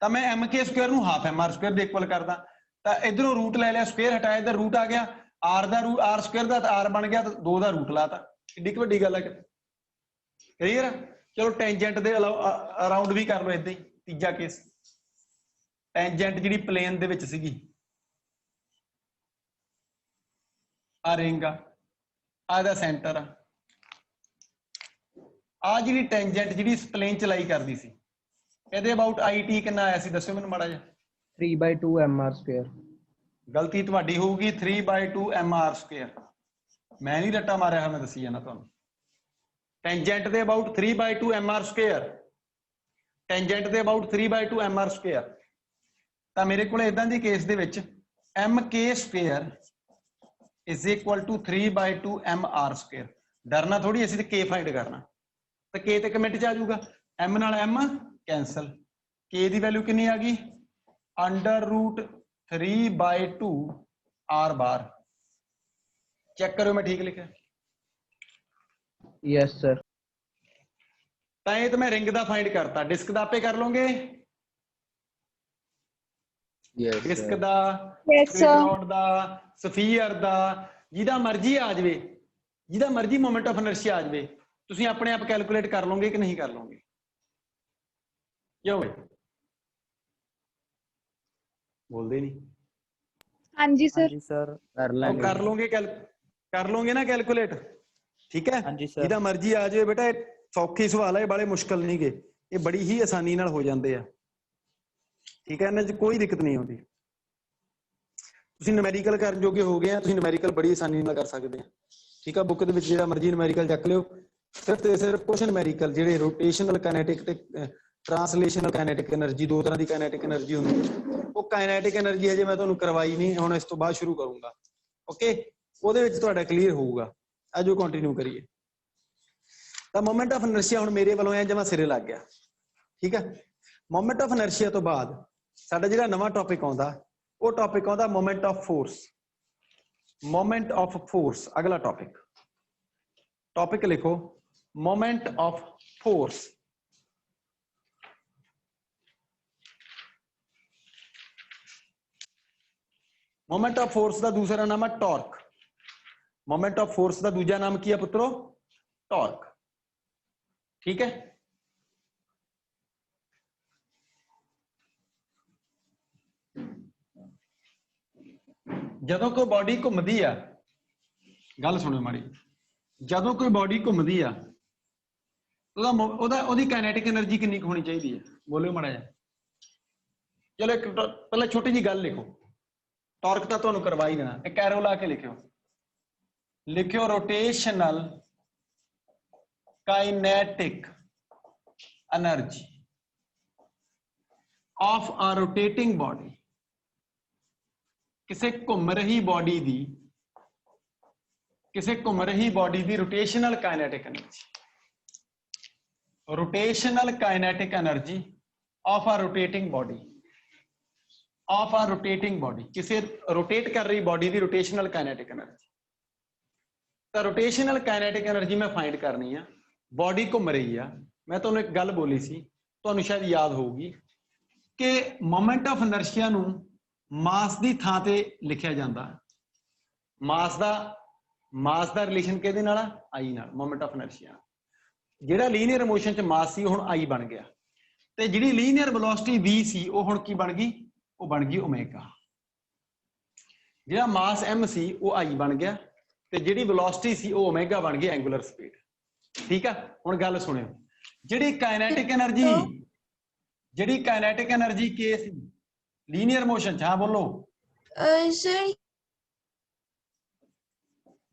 ਤਾਂ ਮੈਂ mk ਸਕੁਅਰ ਨੂੰ ਹਾਫ mr ਸਕੁਅਰ ਦੇ ਇਕੁਅਲ ਕਰਦਾ। ਤਾਂ ਇਧਰੋਂ ਰੂਟ ਲੈ ਲਿਆ, ਸਕੁਅਰ ਹਟਾਇਆ, ਇਧਰ ਰੂਟ ਆ ਗਿਆ, r ਦਾ ਰੂਟ r ਸਕੁਅਰ ਦਾ r ਬਣ ਗਿਆ, ਤਾਂ 2 ਦਾ ਰੂਟ ਲਾਤਾ। ਕਿੱਡੀ ਕੁ ਵੱਡੀ ਗੱਲ ਹੈ, ਕਲੀਅਰ? ਚਲੋ ਟੈਂਜੈਂਟ ਦੇ ਅਰਾਊਂਡ ਵੀ ਕਰ ਲਓ ਏਦਾਂ ਹੀ। ਤੀਜਾ ਕੇਸ, ਟੈਂਜੈਂਟ ਜਿਹੜੀ ਪਲੇਨ ਦੇ ਵਿੱਚ ਸੀਗੀ, ਆ ਰਿੰਗ ਆ, ਆ ਦਾ ਸੈਂਟਰ ਆ, ਆ ਜਿਹੜੀ ਟੈਂਜੈਂਟ ਜਿਹੜੀ ਇਸ ਪਲੇਨ ਚ ਲਾਈ ਕਰਦੀ ਸੀ, ਇਹਦੇ ਅਬਾਊਟ IT ਕਿੰਨਾ ਆਇਆ ਸੀ ਦੱਸਿਓ ਮੈਨੂੰ ਮਾੜਾ ਜਿਹਾ। 3/2 mr square। ਗਲਤੀ ਤੁਹਾਡੀ ਹੋਊਗੀ, 3/2 mr ਸਕੁਅਰ। ਮੈਂ ਨਹੀਂ ਰੱਟਾ ਮਾਰਿਆ ਹੋਇਆ, ਮੈਂ ਦੱਸੀ ਜਾਣਾ ਤੁਹਾਨੂੰ। ਟੈਂਜੈਂਟ ਦੇ ਅਬਾਊਟ 3/2 mr ਸਕੁਅਰ, ਟੈਂਜੈਂਟ ਦੇ ਅਬਾਊਟ 3/2 mr ਸਕੁਅਰ। ਤਾਂ ਮੇਰੇ ਕੋਲ ਇਦਾਂ ਦੀ ਕੇਸ ਦੇ ਵਿੱਚ mk square is equal to 3/2 mr square. ਡਰਨਾ ਥੋੜੀ, ਅਸੀਂ ਤੇ k ਫਾਈਂਡ ਕਰਨਾ, ਤਾਂ k ਤੇ ਕਮੈਂਟ ਚ ਆ ਜਾਊਗਾ, m ਨਾਲ m ਕੈਂਸਲ, k ਦੀ ਵੈਲਿਊ ਕਿੰਨੀ ਆ ਗਈ? √3/2 r ਬਾਰ। ਚੈੱਕ ਕਰਿਓ ਮੈਂ ਠੀਕ ਲਿਖਿਆ? Yes sir. ਤਾਂ ਇਹ ਤਾਂ ਮੈਂ ਰਿੰਗ ਦਾ ਫਾਈਂਡ ਕਰਤਾ, ਡਿਸਕ ਦਾ ਆਪੇ ਕਰ ਲਓਗੇ? Yes disc sir. ਦਾ, ਸਫੀਅਰ ਦਾ, ਸਫੀਅਰ ਦਾ, ਜਿਹਦਾ ਮਰਜ਼ੀ ਆ ਜਾਵੇ, ਜਿਹਦਾ ਮਰਜ਼ੀ ਮੋਮੈਂਟ ਆਫ ਇਨਰਸ਼ੀਆ ਆ ਜਾਵੇ, ਤੁਸੀਂ ਆਪਣੇ ਆਪ ਕੈਲਕੂਲੇਟ ਕਰ ਲਓਗੇ ਕਿ ਨਹੀਂ ਕਰ ਲਓਗੇ? ਕਿਉਂ ਬਈ ਬੋਲਦੇ ਨਹੀਂ? ਹਾਂਜੀ ਸਰ। ਹਾਂਜੀ ਸਰ कर ਉਹ लेंगे। ਕਰ ਲਓਗੇ, ਕਰ ਲਓਗੇ ਨਾ ਕੈਲਕੂਲੇਟ? ਠੀਕ ਹੈ, ਹਾਂਜੀ ਸਰ। ਜਿਹਦਾ ਮਰਜ਼ੀ ਆ ਜਾਵੇ ਬੇਟਾ, ਇਹ ਸੌਖੇ ਸਵਾਲ ਹੈ, ਇਹ ਬੜੇ ਮੁਸ਼ਕਲ ਨਹੀਂ ਗੇ, ਇਹ ਬੜੀ ਹੀ ਆਸਾਨੀ ਨਾਲ ਹੋ ਜਾਂਦੇ ਆ। ਠੀਕ ਹੈ, ਇਹਨਾਂ 'ਚ ਕੋਈ ਦਿੱਕਤ ਨਹੀਂ ਆਉਂਦੀ। ਤੁਸੀਂ ਨੂਮੈਰੀਕਲ ਕਰਨ ਜੋਗੇ ਹੋ ਗਏ ਆ, ਤੁਸੀਂ ਨੂਮੈਰੀਕਲ ਬੜੀ ਆਸਾਨੀ ਨਾਲ ਕਰ ਸਕਦੇ ਆ। ਠੀਕ ਆ, ਬੁੱਕ ਦੇ ਵਿੱਚ ਜਿਹੜਾ ਮਰਜ਼ੀ ਨੂਮੈਰੀਕਲ ਚੱਕ ਲਿਓ। ਸਿਰਫ ਤੇ ਸਿਰਫ ਕੁਝ ਨੂਮੈਰੀਕਲ ਜਿਹੜੇ ਰੋਟੇਸ਼ਨਲ ਕਾਈਨੈਟਿਕ ਤੇ ਟ੍ਰਾਂਸਲੇਸ਼ਨਲ ਕਾਈਨੈਟਿਕ એનર્ਜੀ, ਦੋ ਤਰ੍ਹਾਂ ਦੀ ਕਾਈਨੈਟਿਕ એનર્ਜੀ ਹੁੰਦੀ ਹੈ। ਉਹ ਕਾਈਨੈਟਿਕ એનર્ਜੀ ਹਜੇ ਮੈਂ ਤੁਹਾਨੂੰ ਕਰਵਾਈ ਨਹੀਂ, ਹੁਣ ਇਸ ਤੋਂ ਬਾਅਦ ਸ਼ੁਰੂ ਕਰੂੰਗਾ। ਓਕੇ, ਉਹਦੇ ਵਿੱਚ ਤੁਹਾਡਾ ਕਲੀਅਰ ਹੋਊਗਾ। ਆਜੋ ਕੰਟੀਨਿਊ ਕਰੀਏ। ਤਾਂ ਮੋਮੈਂਟ ਆਫ ਇਨਰਸ਼ੀਆ ਹੁਣ ਮੇਰੇ ਵੱਲੋਂ ਐ ਜਮਾ ਸਿਰੇ ਲੱਗ ਗਿਆ। ਠੀਕ ਹੈ, ਮੋਮੈਂਟ ਆਫ ਇਨਰਸ਼ੀਆ ਤੋਂ ਬਾਅਦ ਸਾਡਾ ਜਿਹੜਾ ਨਵਾਂ ਟੌਪਿਕ ਆਉਂਦਾ, ਉਹ ਟੌਪਿਕ ਆਉਂਦਾ moment of force. Moment of force ਅਗਲਾ ਟੌਪਿਕ। ਟੌਪਿਕ ਲਿਖੋ moment of force. Moment of force ਦਾ ਦੂਸਰਾ ਨਾਮ ਹੈ ਟਾਰਕ। ਮੋਮੈਂਟ ਆਫ ਫੋਰਸ ਦਾ ਦੂਜਾ ਨਾਮ ਕੀ ਹੈ ਪੁੱਤਰੋ? ਟਾਰਕ। ਠੀਕ ਹੈ, ਜਦੋਂ ਕੋਈ ਬਾਡੀ ਘੁੰਮਦੀ ਆ, ਗੱਲ ਸੁਣੋ ਮਾੜੀ, ਜਦੋਂ ਕੋਈ ਬਾਡੀ ਘੁੰਮਦੀ ਆ ਉਹਦੀ ਕਾਈਨੈਟਿਕ એનર્ਜੀ ਕਿੰਨੀ ਕੁ ਹੋਣੀ ਚਾਹੀਦੀ ਹੈ? ਬੋਲਿਓ ਮਾੜਾ ਜਿਹਾ। ਚਲੋ ਇੱਕ ਪਹਿਲਾਂ ਛੋਟੀ ਜੀ ਗੱਲ ਲਿਖੋ। ਟਾਰਕ ਤਾਂ ਤੁਹਾਨੂੰ ਕਰਵਾ ਹੀ ਦੇਣਾ, ਇੱਕ ਐਰੋ ਲਾ ਕੇ ਲਿਖਿਓ। ਲਿਖਿਓ rotational kinetic energy of a rotating body. ਕਿਸੇ ਘੁੰਮ ਰਹੀ ਬਾਡੀ ਦੀ, ਕਿਸੇ ਘੁੰਮ ਰਹੀ ਬਾਡੀ ਦੀ rotational kinetic energy. rotational kinetic energy of a rotating body, of a rotating body, किसे रोटेट कर रही बॉडी की rotational kinetic energy। तो rotational kinetic energy मैं फाइंड करनी है। बॉडी घूम रही है, मैं तुहानू एक गल बोली सी, तुहानू शायद याद होगी कि मोमेंट ऑफ इनर्शिया नू मास की थां ते लिखिया जाता। मास दा रिलेशन किहदे नाल? आई नाल। मोमेंट ऑफ इनर्शिया ਜਿਹੜਾ ਲੀਨੀਅਰ ਮੋਸ਼ਨ ਚ ਮਾਸ ਸੀ ਹੁਣ ਆਈ ਬਣ ਗਿਆ, ਤੇ ਜਿਹੜੀ ਲੀਨੀਅਰ ਵੈਲੋਸਿਟੀ v ਸੀ ਉਹ ਹੁਣ ਕੀ ਬਣ ਗਈ? ਉਹ ਬਣ ਗਈ ਓਮੇਗਾ। ਜਿਹੜਾ ਮਾਸ m ਸੀ ਉਹ ਆਈ ਬਣ ਗਿਆ, ਤੇ ਜਿਹੜੀ ਵੈਲੋਸਿਟੀ ਸੀ ਉਹ ਓਮੇਗਾ ਬਣ ਗਈ, ਐਂਗੂਲਰ ਸਪੀਡ। ਠੀਕ ਆ, ਹੁਣ ਗੱਲ ਸੁਣਿਓ। ਜਿਹੜੀ ਕਾਈਨੈਟਿਕ એનર્ਜੀ ਕੇ ਸੀ ਲੀਨੀਅਰ ਮੋਸ਼ਨ ਚ, ਹਾਂ ਬੋਲੋ सर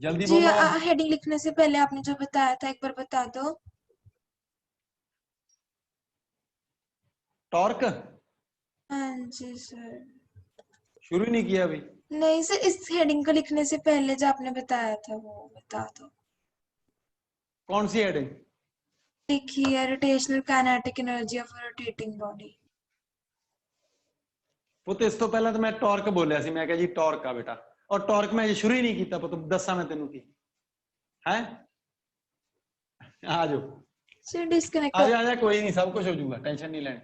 जल्दी जी, बोलो। हेडिंग लिखने से पहले आपने जो बताया था एक बार बता दो। टॉर्क? हाँ जी सर। शुरू नहीं किया अभी? नहीं सर, इस हेडिंग को लिखने से पहले जो आपने बताया था वो बता दो। कौन सी हेडिंग? लिखिए rotational kinetic energy of a rotating body. पुत इस तो पहला तो मैं टॉर्क बोलिया सी, मैं कहा जी टॉर्क आ बेटा, और टॉर्क मैं शुरू ही नहीं किया पुत। दसा मैं तेनू की है? आ जाओ सर डिस्कनेक्ट आ जा, कोई नहीं, सब कुछ हो जाऊगा, टेंशन नहीं लेनी।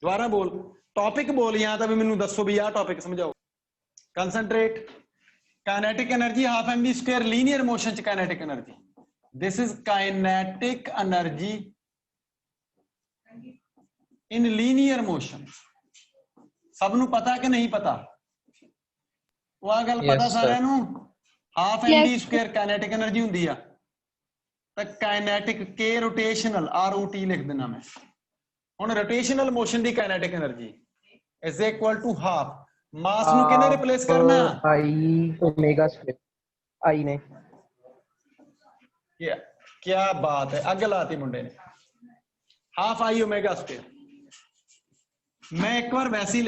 दोबारा बोल, टॉपिक बोल, या तो भी मैनू दसो भी आ टॉपिक समझाओ। Concentrate. Kinetic energy half M V square linear motion च kinetic energy. This is kinetic energy in linear motion. सबनू पता कि नहीं पता? वो आ गल पता सारिਆਂ ਨੂੰ? Half M V square kinetic energy ਹੁੰਦੀ ਆ, ਤਾਂ काइनेटिक के रोटेशनल ROT लिख देना मैं। ਹੁਣ रोटेशनल मोशन ਦੀ kinetic energy is equal to half mass ਨੂੰ ਕਿਹਨੇ ਰਿਪਲੇਸ ਕਰਨਾ? I ओमेगा स्क्वायर I ने। क्या बात है, अग लाती मुंडे ने। Half I omega square. मैं एक बार वैसे ही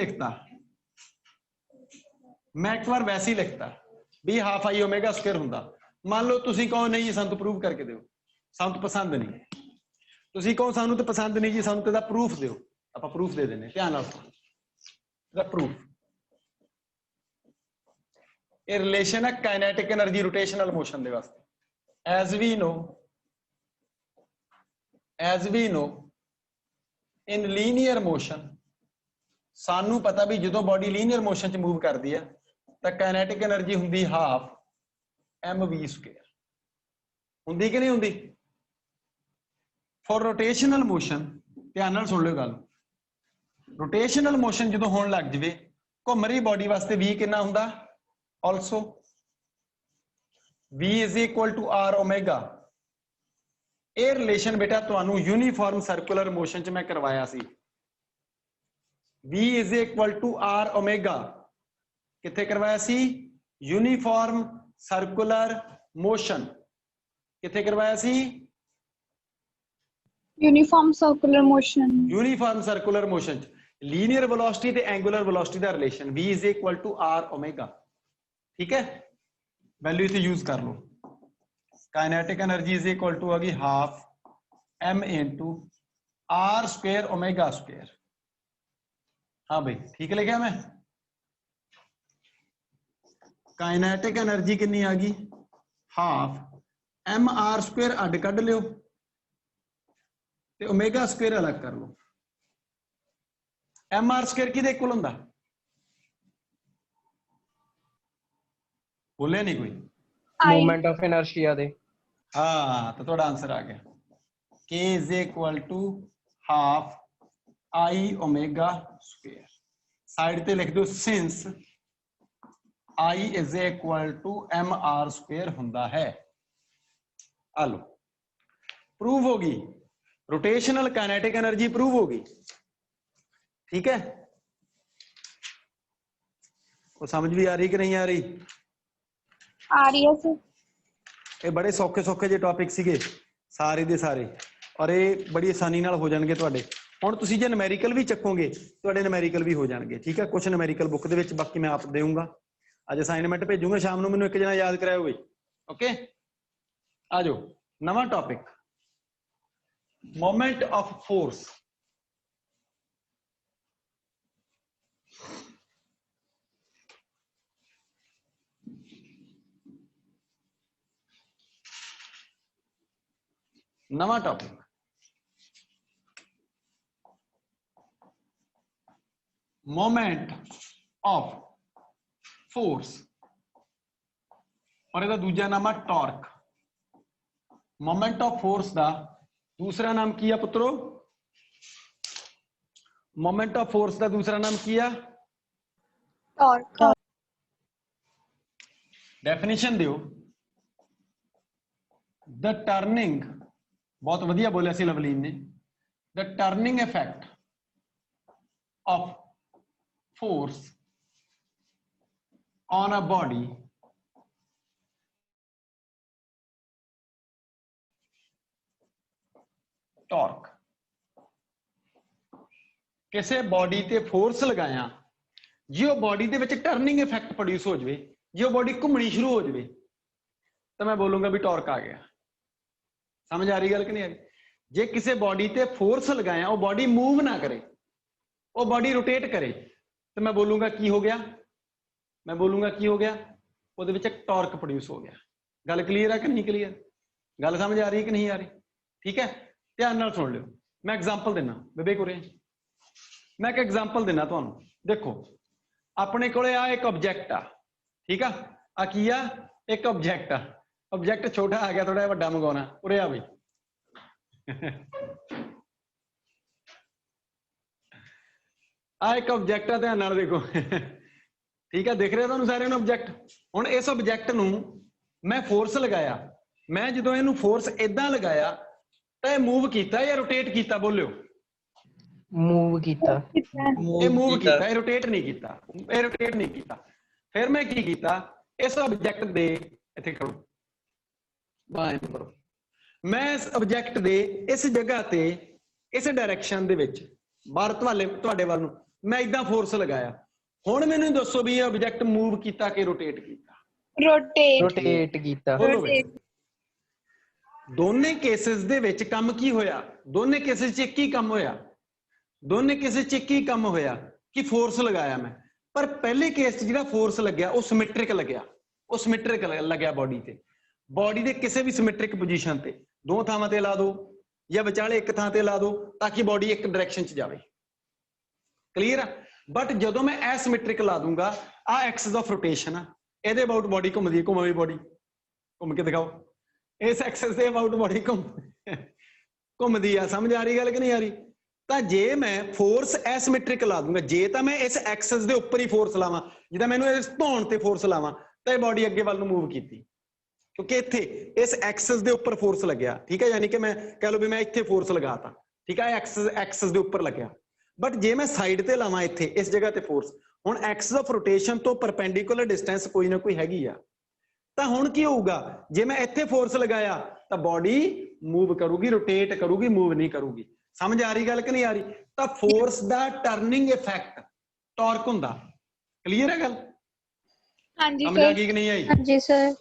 लिखता, भी हाफ आई ओमेगा स्क्वायर हुंदा। मान लो तुसी कहो नहीं जी सानू प्रूव करके दिओ, सानू तो पसंद नहीं। तुसी कहो सानू तो पसंद नहीं जी, सानू तो प्रूफ दिओ, आपां प्रूफ दे देने। ध्यान नाल सुनो, प्रूफ ये रिलेशन है काइनेटिक एनर्जी रोटेशनल मोशन दे वास्ते। as we know in linear motion, सानू पता भी जो बॉडी लीनियर मोशन च मूव करती है तो काइनेटिक एनर्जी हुंदी हाफ mv स्क्वायर। हुंदी कि नहीं हुंदी? फॉर रोटेशनल मोशन, ध्यान नाल सुन लो गल, रोटेशनल मोशन जो होने लग जाए घूम रही बॉडी वास्ते v कितना हुंदा? Also v is equal to r omega. ये रिलेशन बेटा तुहानू यूनीफॉर्म सर्कुलर मोशन च मैं करवाया सी। v is equal to r omega. ਕਿੱਥੇ ਕਰਵਾਇਆ ਸੀ? Uniform circular motion. ਕਿੱਥੇ ਕਰਵਾਇਆ ਸੀ? Uniform circular motion. Uniform circular motion ਚ ਲੀਨੀਅਰ ਵੈਲੋਸਿਟੀ ਤੇ ਐਂਗੂਲਰ ਵੈਲੋਸਿਟੀ ਦਾ relation v is equal to r omega। ਠੀਕ ਹੈ, ਵੈਲਿਊ ਇਥੇ ਯੂਜ਼ ਕਰ ਲਓ। Kinetic energy is equal to ਆ ਗਈ half m into r square omega square। हाँ भाई ठीक लिखा मैं? काइनेटिक एनर्जी कितनी आ गई? हाफ एम आर स्क्वायर अड कढ़ लियो ते ओमेगा स्क्वायर अलग कर लो। एम आर स्क्वायर किहदे इक्वल हुंदा? बोले नहीं कोई? मोमेंट ऑफ इनर्शिया दे। हाँ तो थोड़ा आंसर आ गया। K is equal to half I omega square. Side ते लिख दो since I is equal to M R square हुंदा है। आ लो प्रूव होगी, रोटेशनल काइनेटिक एनर्जी प्रूव होगी। ठीक है, वो समझ भी आ रही कि नहीं आ रही? आ रही है सर। ये बड़े सौखे सौखे जे टॉपिक सीगे सारे दे सारे, और ये बड़ी आसानी नाल हो जाणगे तुहाडे। ਹੁਣ ਤੁਸੀਂ ਜੇ ਨੂਮੈਰੀਕਲ ਵੀ ਚੱਕੋਗੇ ਤੁਹਾਡੇ ਨੂਮੈਰੀਕਲ ਵੀ ਹੋ ਜਾਣਗੇ। ਠੀਕ ਹੈ, ਕੁਝ ਨੂਮੈਰੀਕਲ ਬੁੱਕ ਦੇ ਵਿੱਚ, ਬਾਕੀ ਮੈਂ ਆਪ ਦੇਵਾਂਗਾ। ਅੱਜ ਅਸਾਈਨਮੈਂਟ ਭੇਜੂਗਾ ਸ਼ਾਮ ਨੂੰ, ਮੈਨੂੰ ਇੱਕ ਜਣਾ ਯਾਦ ਕਰਾਇਓ ਬਈ। ਓਕੇ, ਆ ਜਾਓ ਨਵਾਂ ਟੌਪਿਕ, ਮੋਮੈਂਟ ਆਫ ਫੋਰਸ। ਨਵਾਂ ਟੌਪਿਕ मोमेंट ऑफ फोर्स, और ਇਹਦਾ ਦੂਜਾ ਨਾਮ ਹੈ ਟਾਰਕ। मोमेंट ऑफ फोर्स ਦਾ ਦੂਸਰਾ ਨਾਮ ਕੀ ਆ ਪੁੱਤਰੋ? मोमेंट ऑफ फोर्स ਦਾ ਦੂਸਰਾ ਨਾਮ ਕੀ ਆ? टॉर्क। डेफिनेशन दियो। द टर्निंग, बहुत ਵਧੀਆ ਬੋਲਿਆ ਸੀ ਲਵਲੀਨ ਨੇ, the turning effect of force on a body torque। ਕਿਸੇ ਬੋਡੀ ਤੇ ਫੋਰਸ ਲਗਾਇਆ, ਜੇ ਉਹ ਬੋਡੀ ਦੇ ਵਿੱਚ ਟਰਨਿੰਗ ਇਫੈਕਟ ਪ੍ਰੋਡਿਊਸ ਹੋ ਜਾਵੇ, ਜੇ ਉਹ ਬੋਡੀ ਘੁੰਮਣੀ ਸ਼ੁਰੂ ਹੋ ਜਾਵੇ, ਤਾਂ ਮੈਂ ਬੋਲੂੰਗਾ ਵੀ ਟਾਰਕ ਆ ਗਿਆ। ਸਮਝ ਆ ਰਹੀ ਗੱਲ ਕਿ ਨਹੀਂ ਆ ਰਹੀ? ਜੇ ਕਿਸੇ ਬੋਡੀ ਤੇ ਫੋਰਸ ਲਗਾਇਆ, ਉਹ ਬੋਡੀ ਮੂਵ ਨਾ ਕਰੇ, ਉਹ ਬੋਡੀ ਰੋਟੇਟ ਕਰੇ, तो मैं बोलूंगा की हो गया? मैं बोलूंगा की हो गया? ਉਹਦੇ ਵਿੱਚ ਟਾਰਕ ਪ੍ਰੋਡਿਊਸ ਹੋ ਗਿਆ। ਗੱਲ ਕਲੀਅਰ ਹੈ ਕਿ ਨਹੀਂ ਕਲੀਅਰ? ਗੱਲ ਸਮਝ ਆ ਰਹੀ ਹੈ ਕਿ ਨਹੀਂ ਆ ਰਹੀ? ਠੀਕ ਹੈ, ਧਿਆਨ ਨਾਲ ਸੁਣ ਲਿਓ। ਮੈਂ ਐਗਜ਼ਾਮਪਲ ਦੇਣਾ ਬੇਬੇ ਕੋਰੇ, ਮੈਂ ਇੱਕ ਐਗਜ਼ਾਮਪਲ ਦੇਣਾ ਤੁਹਾਨੂੰ। ਦੇਖੋ ਆਪਣੇ ਕੋਲੇ ਆ ਇੱਕ ਆਬਜੈਕਟ ਆ, ਠੀਕ ਆ? ਆ ਕੀ ਆ? ਇੱਕ ਆਬਜੈਕਟ ਆ। ਆਬਜੈਕਟ ਛੋਟਾ ਆ ਗਿਆ, ਥੋੜਾ ਜਿਹਾ ਵੱਡਾ ਮੰਗਾਉਣਾ। ਉਰੇ ਆ ਬਈ, ਆ ਇੱਕ ਆਬਜੈਕਟ ਆ, ਧਿਆਨ ਨਾਲ ਦੇਖੋ। ਠੀਕ ਹੈ, ਦਿਖ ਰਿਹਾ ਤੁਹਾਨੂੰ ਸਾਰਿਆਂ ਨੂੰ ਆਬਜੈਕਟ? ਹੁਣ ਇਸ ਆਬਜੈਕਟ ਨੂੰ ਮੈਂ ਫੋਰਸ ਲਗਾਇਆ, ਮੈਂ ਜਦੋਂ ਇਹਨੂੰ ਫੋਰਸ ਇਦਾਂ ਲਗਾਇਆ ਤਾਂ ਇਹ ਮੂਵ ਕੀਤਾ ਜਾਂ ਰੋਟੇਟ ਕੀਤਾ? ਬੋਲਿਓ। मूव कीता। ਇਹ ਮੂਵ ਕੀਤਾ, ਇਹ ਰੋਟੇਟ ਨਹੀਂ ਕੀਤਾ, ਇਹ ਰੋਟੇਟ ਨਹੀਂ ਕੀਤਾ। ਫਿਰ ਮੈਂ ਕੀ ਕੀਤਾ? ਇਸ ਆਬਜੈਕਟ ਦੇ ਇੱਥੇ ਖੜੋ, ਬਾਹਰ ਕਰੋ, ਮੈਂ ਇਸ ਆਬਜੈਕਟ ਦੇ ਇਸ ਜਗ੍ਹਾ ਤੇ ਇਸ ਡਾਇਰੈਕਸ਼ਨ ਦੇ ਵਿੱਚ ਬਾਹਰ ਤੁਹਾਡੇ ਵੱਲ ਨੂੰ ਮੈਂ ਇਦਾਂ ਫੋਰਸ ਲਗਾਇਆ। ਹੁਣ ਮੈਨੂੰ ਦੱਸੋ ਵੀ ਇਹ ਆਬਜੈਕਟ ਮੂਵ ਕੀਤਾ ਕਿ ਰੋਟੇਟ ਕੀਤਾ? रोटेट कीता। ਦੋਨੇ ਕੇਸਿਸ ਦੇ ਵਿੱਚ ਕੰਮ ਕੀ ਹੋਇਆ? ਦੋਨੇ ਕੇਸਿਸ 'ਚ ਇੱਕ ਹੀ ਕੰਮ ਹੋਇਆ। ਦੋਨੇ ਕੇਸਿਸ 'ਚ ਇੱਕ ਹੀ ਕੰਮ ਹੋਇਆ ਕਿ ਫੋਰਸ ਲਗਾਇਆ ਮੈਂ। ਪਰ ਪਹਿਲੇ ਕੇਸ 'ਚ ਜਿਹੜਾ ਫੋਰਸ ਲੱਗਿਆ ਉਹ ਸਿਮੈਟ੍ਰਿਕ ਲੱਗਿਆ, ਉਹ ਸਿਮੈਟ੍ਰਿਕ ਲੱਗਿਆ ਬੋਡੀ ਤੇ। ਬੋਡੀ ਦੇ ਕਿਸੇ ਵੀ ਸਿਮੈਟ੍ਰਿਕ ਪੋਜੀਸ਼ਨ ਤੇ, ਦੋ ਥਾਵਾਂ ਤੇ ਲਾ ਦਿਓ ਜਾਂ ਵਿਚਾਲੇ ਇੱਕ ਥਾਂ ਤੇ ਲਾ ਦਿਓ ਤਾਂ ਕਿ ਬੋਡੀ ਇੱਕ ਡਾਇਰੈਕਸ਼ਨ 'ਚ ਜਾਵੇ। ਕਲੀਅਰ ਆ? ਬਟ ਜਦੋਂ ਮੈਂ ਐਸਿਮੈਟ੍ਰਿਕ ਲਾ ਦੂੰਗਾ, ਆ ਐਕਸਿਸ ਆਫ ਰੋਟੇਸ਼ਨ ਆ, ਇਹਦੇ ਅਬਾਊਟ ਬੋਡੀ ਘੁੰਮਦੀ ਹੈ, ਘੁੰਮਦੀ ਬੋਡੀ, ਘੁੰਮ ਕੇ ਦਿਖਾਓ। ਇਸ ਐਕਸਿਸ ਦੇ ਅਬਾਊਟ ਬੋਡੀ ਘੁੰਮਦੀ ਆ। ਸਮਝ ਆ ਰਹੀ ਗੱਲ ਕਿ ਨਹੀਂ ਆ ਰਹੀ? ਤਾਂ ਜੇ ਮੈਂ ਫੋਰਸ ਐਸਿਮੈਟ੍ਰਿਕ ਲਾ ਦੂੰਗਾ, ਜੇ ਤਾਂ ਮੈਂ ਇਸ ਐਕਸਿਸ ਦੇ ਉੱਪਰ ਹੀ ਫੋਰਸ ਲਾਵਾਂ, ਜਿੱਦਾਂ ਮੈਨੂੰ ਇਸ ਧੌਣ ਤੇ ਫੋਰਸ ਲਾਵਾਂ, ਤਾਂ ਇਹ ਬੋਡੀ ਅੱਗੇ ਵੱਲ ਨੂੰ ਮੂਵ ਕੀਤੀ, ਕਿਉਂਕਿ ਇੱਥੇ ਇਸ ਐਕਸਿਸ ਦੇ ਉੱਪਰ ਫੋਰਸ ਲੱਗਿਆ। ਠੀਕ ਹੈ, ਯਾਨੀ ਕਿ ਮੈਂ ਕਹਿ ਲਓ ਵੀ ਮੈਂ ਇੱਥੇ ਫੋਰਸ ਲਗਾਤਾ। ਠੀਕ ਹੈ, ਐਕਸਿਸ ਦੇ ਉੱਪਰ ਲੱਗਿਆ। ਬਟ ਜੇ ਮੈਂ ਸਾਈਡ ਤੇ ਲਾਵਾਂ, ਇੱਥੇ ਇਸ ਜਗ੍ਹਾ ਤੇ ਫੋਰਸ, ਹੁਣ ਐਕਸਿਸ ਆਫ ਰੋਟੇਸ਼ਨ ਤੋਂ ਪਰਪੈਂਡੀਕੂਲਰ ਡਿਸਟੈਂਸ ਕੋਈ ਨਾ ਕੋਈ ਹੈਗੀ ਆ, ਤਾਂ ਹੁਣ ਕੀ ਹੋਊਗਾ, ਜੇ ਮੈਂ ਇੱਥੇ ਫੋਰਸ ਲਗਾਇਆ ਤਾਂ ਬੋਡੀ ਮੂਵ ਕਰੂਗੀ, ਰੋਟੇਟ ਕਰੂਗੀ, ਮੂਵ ਨਹੀਂ ਕਰੂਗੀ। ਸਮਝ ਆ ਰਹੀ ਗੱਲ ਕਿ ਨਹੀਂ ਆ ਰਹੀ? ਤਾਂ ਫੋਰਸ ਦਾ ਟਰਨਿੰਗ ਇਫੈਕਟ ਟਾਰਕ ਹੁੰਦਾ। ਕਲੀਅਰ ਹੈ ਗੱਲ? ਹਾਂਜੀ ਸਮਝ ਆ ਸਰ। ਗਈ ਕਿ ਨਹੀਂ ਆਈ? ਹਾਂਜੀ ਸਰ।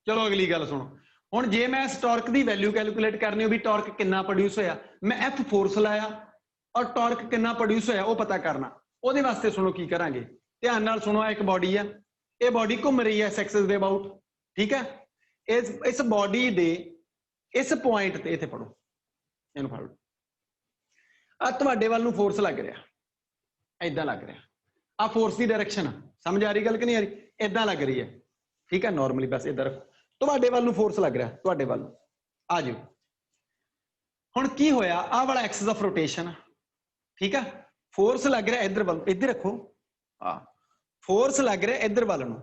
ਚਲੋ ਅਗਲੀ ਗੱਲ ਸੁਣੋ। ਹੁਣ ਜੇ ਮੈਂ ਇਸ ਟਾਰਕ ਦੀ ਵੈਲਿਊ ਕੈਲਕੂਲੇਟ ਕਰਨੀ ਹੋ ਵੀ ਟਾਰਕ ਕਿੰਨਾ ਪ੍ਰੋਡਿਊਸ ਹੋਇਆ, ਮੈਂ F ਫੋਰਸ ਲਾਇਆ ਔਰ ਟਾਰਕ ਕਿੰਨਾ ਪ੍ਰੋਡਿਊਸ ਹੋਇਆ ਉਹ ਪਤਾ ਕਰਨਾ। ਉਹਦੇ ਵਾਸਤੇ ਸੁਣੋ ਕੀ ਕਰਾਂਗੇ, ਧਿਆਨ ਨਾਲ ਸੁਣੋ। ਇੱਕ ਬਾਡੀ ਆ, ਇਹ ਬਾਡੀ ਘੁੰਮ ਰਹੀ ਹੈ ਇਸ ਐਕਸਿਸ ਦੇ ਅਬਾਊਟ, ਠੀਕ ਹੈ। ਇਸ ਬਾਡੀ ਦੇ ਇਸ ਪੁਆਇੰਟ ਤੇ, ਇੱਥੇ ਪੜੋ, ਇਹਨੂੰ ਫੜ ਲਓ, ਆ ਤੁਹਾਡੇ ਵੱਲ ਨੂੰ ਫੋਰਸ ਲੱਗ ਰਿਹਾ, ਏਦਾਂ ਲੱਗ ਰਿਹਾ, ਆ ਫੋਰਸ ਦੀ ਡਾਇਰੈਕਸ਼ਨ ਆ। ਸਮਝ ਆ ਰਹੀ ਗੱਲ ਕਿ ਨਹੀਂ ਆ ਰਹੀ? ਏਦਾਂ ਲੱਗ ਰਹੀ ਹੈ, ਠੀਕ ਹੈ। ਨਾਰਮਲੀ ਬਸ ਏਦਾਂ ਰੱਖੋ, ਤੁਹਾਡੇ ਵੱਲ ਨੂੰ ਫੋਰਸ ਲੱਗ ਰਿਹਾ, ਤੁਹਾਡੇ ਵੱਲ ਨੂੰ ਆ ਜਾਓ। ਹੁਣ ਕੀ ਹੋਇਆ, ਆਹ ਵਾਲਾ ਐਕਸਿਸ ਆਫ ਰੋਟੇਸ਼ਨ, ਠੀਕ ਹੈ, ਫੋਰਸ ਲੱਗ ਰਿਹਾ ਇੱਧਰ ਵੱਲ, ਇੱਧਰ ਰੱਖੋ, ਆ ਫੋਰਸ ਲੱਗ ਰਿਹਾ ਇੱਧਰ ਵੱਲ ਨੂੰ,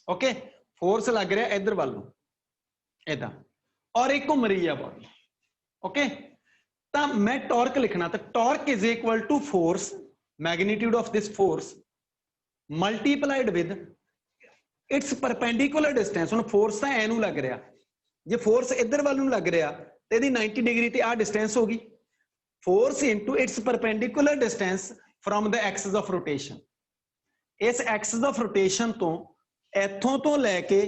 ਓਕੇ, ਫੋਰਸ ਲੱਗ ਰਿਹਾ ਇੱਧਰ ਵੱਲ ਨੂੰ ਏਦਾਂ, ਔਰ ਇਹ ਘੁੰਮ ਰਹੀ ਹੈ ਬੋਡੀ, ਓਕੇ। ਤਾਂ ਮੈਂ ਟਾਰਕ ਲਿਖਣਾ, ਤਾਂ torque is equal to force, magnitude of this force multiplied with its perpendicular distance. ਹੁਣ ਫੋਰਸ ਤਾਂ ਐਨੂੰ ਲੱਗ ਰਿਹਾ, ਜੇ ਫੋਰਸ ਇੱਧਰ ਵੱਲ ਨੂੰ ਲੱਗ ਰਿਹਾ ਤੇ ਇਹਦੀ 90 ਡਿਗਰੀ ਤੇ ਆਹ ਡਿਸਟੈਂਸ ਹੋ ਗਈ, force into it's perpendicular distance from the Axis of rotation. ਇਸ ਐਕਸਿਸ ਆਫ ਰੋਟੇਸ਼ਨ ਤੋਂ ਇੱਥੋਂ ਤੋਂ ਲੈ ਕੇ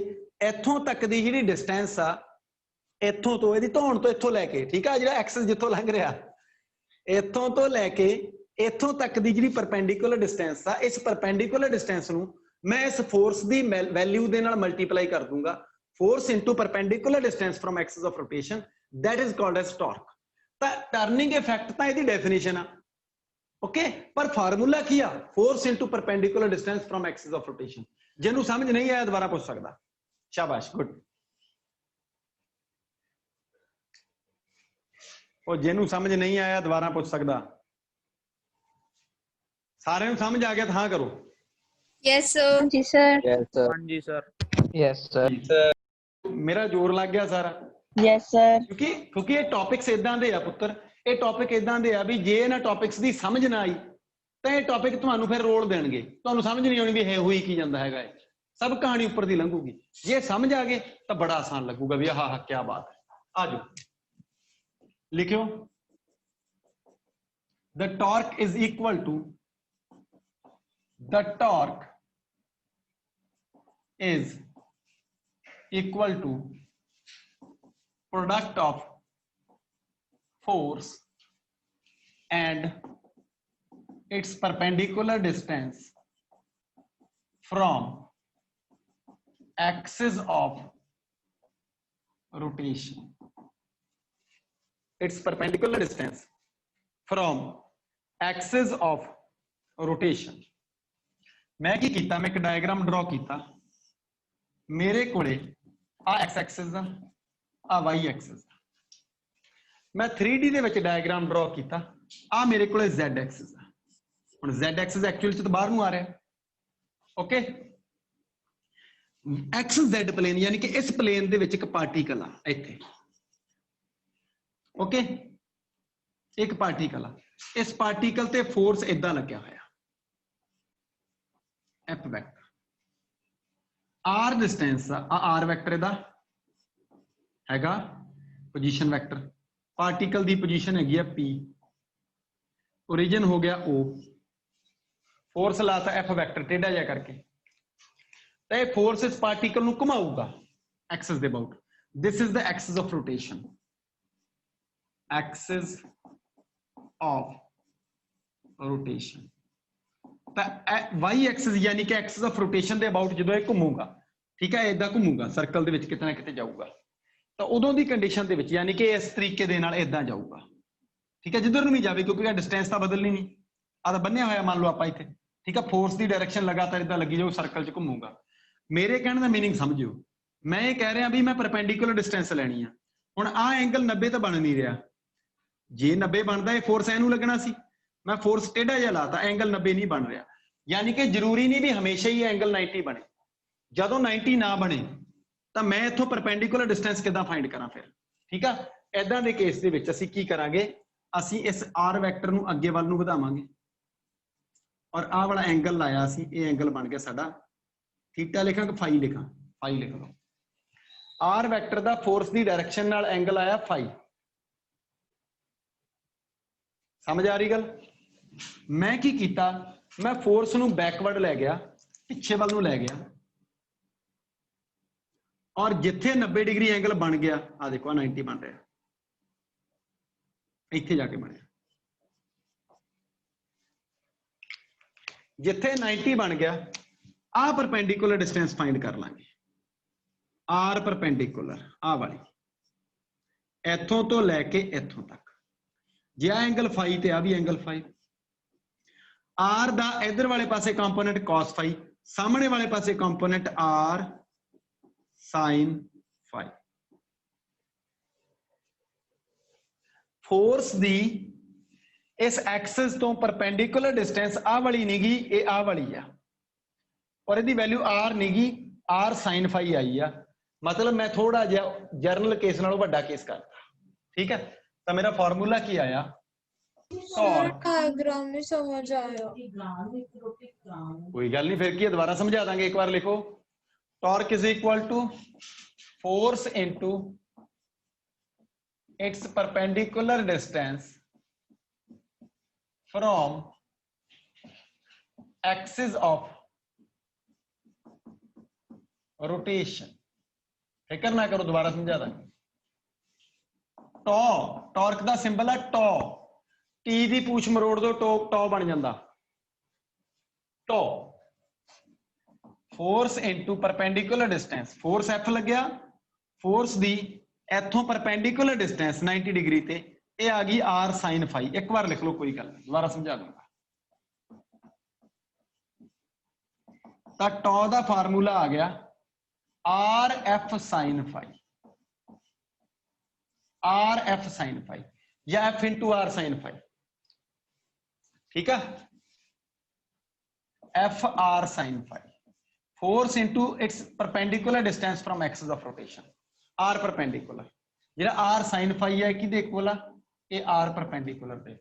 ਇੱਥੋਂ ਤੱਕ ਦੀ ਜਿਹੜੀ ਡਿਸਟੈਂਸ ਆ, ਇੱਥੋਂ ਤੋਂ ਇਹਦੀ ਧੌਣ ਤੋਂ ਇੱਥੋਂ ਲੈ ਕੇ, ਠੀਕ ਆ, ਜਿਹੜਾ ਐਕਸਿਸ ਜਿੱਥੋਂ ਲੰਘ ਰਿਹਾ, ਇੱਥੋਂ ਤੋਂ ਲੈ ਕੇ ਇੱਥੋਂ ਤੱਕ ਦੀ ਜਿਹੜੀ ਪਰਪੈਂਡੀਕੂਲਰ ਡਿਸਟੈਂਸ ਆ, ਇਸ ਪਰਪੈਂਡੀਕੂਲਰ ਡਿਸਟੈਂਸ ਨੂੰ ਮੈਂ ਇਸ ਫੋਰਸ ਦੀ ਵੈਲਿਊ ਦੇ ਨਾਲ ਮਲਟੀਪਲਾਈ ਕਰ ਦੂੰਗਾ, force into perpendicular distance from Axis of rotation, that is called as torque। ਤਾਂ ਟਰਨਿੰਗ ਇਫੈਕਟ ਤਾਂ ਇਹਦੀ ਡੈਫੀਨੇਸ਼ਨ ਆ, ਓਕੇ, ਪਰ ਫਾਰਮੂਲਾ ਕੀ ਆ, force into perpendicular distance from Axis of rotation. ਜਿਹਨੂੰ ਸਮਝ ਨਹੀਂ ਆਇਆ ਦੁਬਾਰਾ ਪੁੱਛ ਸਕਦਾ, ਸ਼ਾਬਾਸ਼, ਗੁੱਡ। ਉਹ ਜਿਹਨੂੰ ਸਮਝ ਨਹੀਂ ਆਇਆ ਦੁਬਾਰਾ ਪੁੱਛ ਸਕਦਾ। ਸਾਰਿਆਂ ਨੂੰ ਸਮਝ ਆ ਗਿਆ ਤਾਂ ਹਾਂ ਕਰੋ। Yes sir। ਹਾਂਜੀ ਸਰ। Yes, sir. ਹਾਂਜੀ ਸਰ। Yes, sir. ਮੇਰਾ ਜ਼ੋਰ ਲੱਗ ਗਿਆ ਸਾਰਾ, ਯੈਸ ਸਰ। ਕਿਉਂਕਿ ਇਹ ਟੌਪਿਕਸ ਇਦਾਂ ਦੇ ਆ ਪੁੱਤਰ, ਇਹ ਟੌਪਿਕ ਇਦਾਂ ਦੇ ਆ ਵੀ ਜੇ ਇਹਨਾਂ ਟੌਪਿਕਸ ਦੀ ਸਮਝ ਨਾ ਆਈ ਤਾਂ ਇਹ ਟੌਪਿਕ ਤੁਹਾਨੂੰ ਫਿਰ ਰੋਲ ਦੇਣਗੇ, ਤੁਹਾਨੂੰ ਸਮਝ ਨਹੀਂ ਆਉਣੀ ਵੀ ਇਹ ਹੋਈ ਕੀ ਜਾਂਦਾ ਹੈਗਾ, ਇਹ ਸਭ ਕਹਾਣੀ ਉੱਪਰ ਦੀ ਲੰਘੂਗੀ। ਜੇ ਸਮਝ ਆ ਗਏ ਤਾਂ ਬੜਾ ਆਸਾਨ ਲੱਗੂਗਾ ਵੀ ਆਹ ਕੀ ਬਾਤ ਹੈ। ਆ ਜਾਓ ਲਿਖਿਓ, the torque is equal to, the torque is equal to product of force and its perpendicular distance from axis of rotation, its perpendicular distance from axis of rotation। मैं की कीता, मैं एक डायग्राम ड्रॉ कीता, मेरे कोले आ एक्स एक्सिस आ Y axis, मैं 3D ਦੇ ਵਿੱਚ ਡਾਇਗਰਾਮ ਡਰਾ ਕੀਤਾ, ਆ ਮੇਰੇ ਕੋਲੇ Z ਐਕਸਿਸ ਆ। ਹੁਣ Z ਐਕਸਿਸ ਐਕਚੁਅਲ ਚ ਤਾਂ ਬਾਹਰ ਨੂੰ ਆ ਰਿਹਾ, ਓਕੇ। ਐਕਸ Z ਪਲੇਨ ਯਾਨੀ ਕਿ ਇਸ ਪਲੇਨ ਦੇ ਵਿੱਚ ਇੱਕ ਪਾਰਟੀਕਲ ਆ ਇੱਥੇ, ਓਕੇ, ਇੱਕ ਪਾਰਟੀਕਲ ਆ, ਇਸ ਪਾਰਟੀਕਲ ਤੇ ਫੋਰਸ ਇਦਾਂ ਲੱਗਿਆ ਹੋਇਆ, F ਵੈਕਟਰ, R ਡਿਸਟੈਂਸ ਆ, R ਵੈਕਟਰ ਇਹਦਾ ਹੈਗਾ ਪੋਜੀਸ਼ਨ ਵੈਕਟਰ, ਪਾਰਟੀਕਲ ਦੀ ਪੋਜੀਸ਼ਨ ਹੈਗੀ ਆ P, ओरिजिन हो गया O, फोर्स लाता F वैक्टर टेढ़ा जा करके, तो ये फोर्स इस पार्टिकल ਨੂੰ ਘੁਮਾਊਗਾ एक्सिस ਦੇ about. This is the axis of rotation, axis of rotation. ਤਾਂ y एक्सिस यानी कि एक्सिस ऑफ रोटेशन ਦੇ अबाउट ਜਦੋਂ ਇਹ ਘੁੰਮੂਗਾ, ਠੀਕ ਹੈ, ਇਦਾਂ ਘੁੰਮੂਗਾ ਸਰਕਲ ਦੇ ਵਿੱਚ, ਕਿਤੇ ਨਾ ਕਿਤੇ ਜਾਊਗਾ, ਤਾਂ ਉਦੋਂ ਦੀ ਕੰਡੀਸ਼ਨ ਦੇ ਵਿੱਚ ਯਾਨੀ ਕਿ ਇਸ ਤਰੀਕੇ ਦੇ ਨਾਲ ਇਦਾਂ ਜਾਊਗਾ, ਠੀਕ ਹੈ, ਜਿੱਧਰ ਨੂੰ ਵੀ ਜਾਵੇ, ਕਿਉਂਕਿ ਡਿਸਟੈਂਸ ਤਾਂ ਬਦਲਣੀ ਨਹੀਂ, ਆ ਤਾਂ ਬੰਨਿਆ ਹੋਇਆ ਮੰਨ ਲਓ ਆਪਾਂ ਇੱਥੇ, ਠੀਕ ਹੈ, ਫੋਰਸ ਦੀ ਡਾਇਰੈਕਸ਼ਨ ਲਗਾਤਾਰ ਇਦਾਂ ਲੱਗੀ ਜਾਊ, ਸਰਕਲ 'ਚ ਘੁੰਮੂਗਾ। ਮੇਰੇ ਕਹਿਣ ਦਾ ਮੀਨਿੰਗ ਸਮਝਿਓ, ਮੈਂ ਇਹ ਕਹਿ ਰਿਹਾ ਵੀ ਮੈਂ ਪਰਪੈਂਡੀਕੂਲਰ ਡਿਸਟੈਂਸ ਲੈਣੀ ਆ। ਹੁਣ ਆਹ ਐਂਗਲ 90 ਤਾਂ ਬਣ ਨਹੀਂ ਰਿਹਾ, ਜੇ 90 ਬਣਦਾ ਇਹ ਫੋਰਸ ਇਹਨੂੰ ਲੱਗਣਾ ਸੀ, ਮੈਂ ਫੋਰਸ ਟੇਢਾ ਜਿਹਾ ਲਾਤਾ, ਐਂਗਲ 90 ਨਹੀਂ ਬਣ ਰਿਹਾ, ਯਾਨੀ ਕਿ ਜ਼ਰੂਰੀ ਨਹੀਂ ਵੀ ਹਮੇਸ਼ਾ ਹੀ ਐਂਗਲ 90 ਬਣੇ। ਜਦੋਂ 90 ਨਾ ਬਣੇ ਤਾਂ ਮੈਂ ਇੱਥੋਂ ਪਰਪੈਂਡੀਕੂਲਰ ਡਿਸਟੈਂਸ ਕਿੱਦਾਂ ਫਾਈਂਡ ਕਰਾਂ ਫਿਰ, ਠੀਕ ਆ। ਏਦਾਂ ਦੇ ਕੇਸ ਦੇ ਵਿੱਚ ਅਸੀਂ ਕੀ ਕਰਾਂਗੇ, ਅਸੀਂ ਇਸ R ਵੈਕਟਰ ਨੂੰ ਅੱਗੇ ਵੱਲ ਨੂੰ ਵਧਾਵਾਂਗੇ, और आ वाला एंगल लाया सी, ये एंगल बन गया साडा थीटा लिखा कि फाई लिखा, फाई लिख लो। आर वैक्टर दा फोर्स दी डायरेक्शन नाल एंगल आया फाई। समझ आ रही गल? मैं की कीता, मैं फोर्स नू बैकवर्ड लै गया, पिछे वाल नू लै गया, और जिथे 90 डिग्री एंगल बन गया, आ देखो 90 बन रहा, इत्थे जाके बनया, जिथे 90 बन गया, आ परपेंडिकुलर डिस्टेंस फाइंड कर लांगे। आर परपेंडिकुलर आ वाली इथों तो लैके इथों तक, जे आ एंगल फाई ते आ भी एंगल फाई। आर दा इधर वाले पासे कंपोनेंट कॉस फाई, सामने वाले पासे component R sine phi. Force दी इस एक्सिस तो परपेंडिकुलर डिस्टेंस आ वाली नहीं गी, ये आ वाली आ, और इसकी वैल्यू आर नहीं गी, आर साइन फाई आई आ। मतलब मैं थोड़ा जिहा जर्नल केस नालों वड्डा केस करता, ठीक है। तो मेरा फार्मूला की आया, डायग्राम नहीं समझ आया। कोई गल नहीं, फिर की दोबारा समझा देंगे, एक बार लिखो। Torque is equal to force into its perpendicular distance from axis of rotation. फिक्र ना करो, दोबारा समझा देंगे। टॉ, टॉर्क का सिंबल है टॉ, टी दी पूछ मरोड़ दो, टॉ टॉ बन जाता। Tau force into perpendicular distance, force F लग्या, फोर्स दी इथों परपेंडिकुलर डिस्टेंस 90 डिग्री ते, ये आ गई आर साइन फाई। एक बार लिख लो, कोई गल नहीं, दोबारा समझा दूंगा। तो टॉ का फार्मूला आ गया R F sine phi, R F sine phi, या F into R sine phi, ठीक है। F R sine phi, force into its perpendicular distance from axis of rotation, R perpendicular, जेड़ा आर साइन फाई है कि equal आ, ये are perpendicular दे,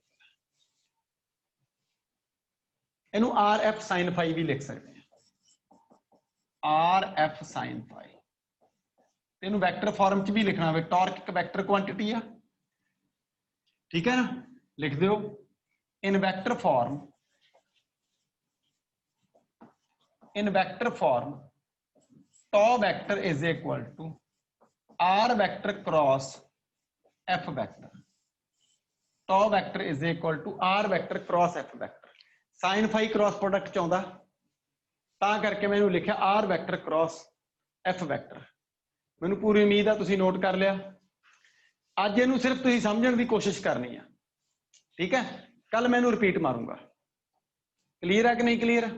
इनू are F sine phi भी लिख सकते हैं, आर एफ साइन फाई। इनू वैक्टर फॉर्म च भी लिखना हो, टॉर्क एक वैक्टर क्वांटिटी है, ठीक है ना, लिख दो in vector form, in vector form tau vector is equal to r vector cross f vector, tau vector is equal to r vector cross f vector। sin phi cross product चाहता, तां करके मैंने लिखा r vector cross f vector। मैंने पूरी उम्मीद है तुसीं नोट कर लिया। अज इहनूं सिर्फ तुसीं समझण दी कोशिश करनी है, ठीक है। कल मैं इहनूं रिपीट मारूंगा। क्लीयर है कि नहीं क्लीयर?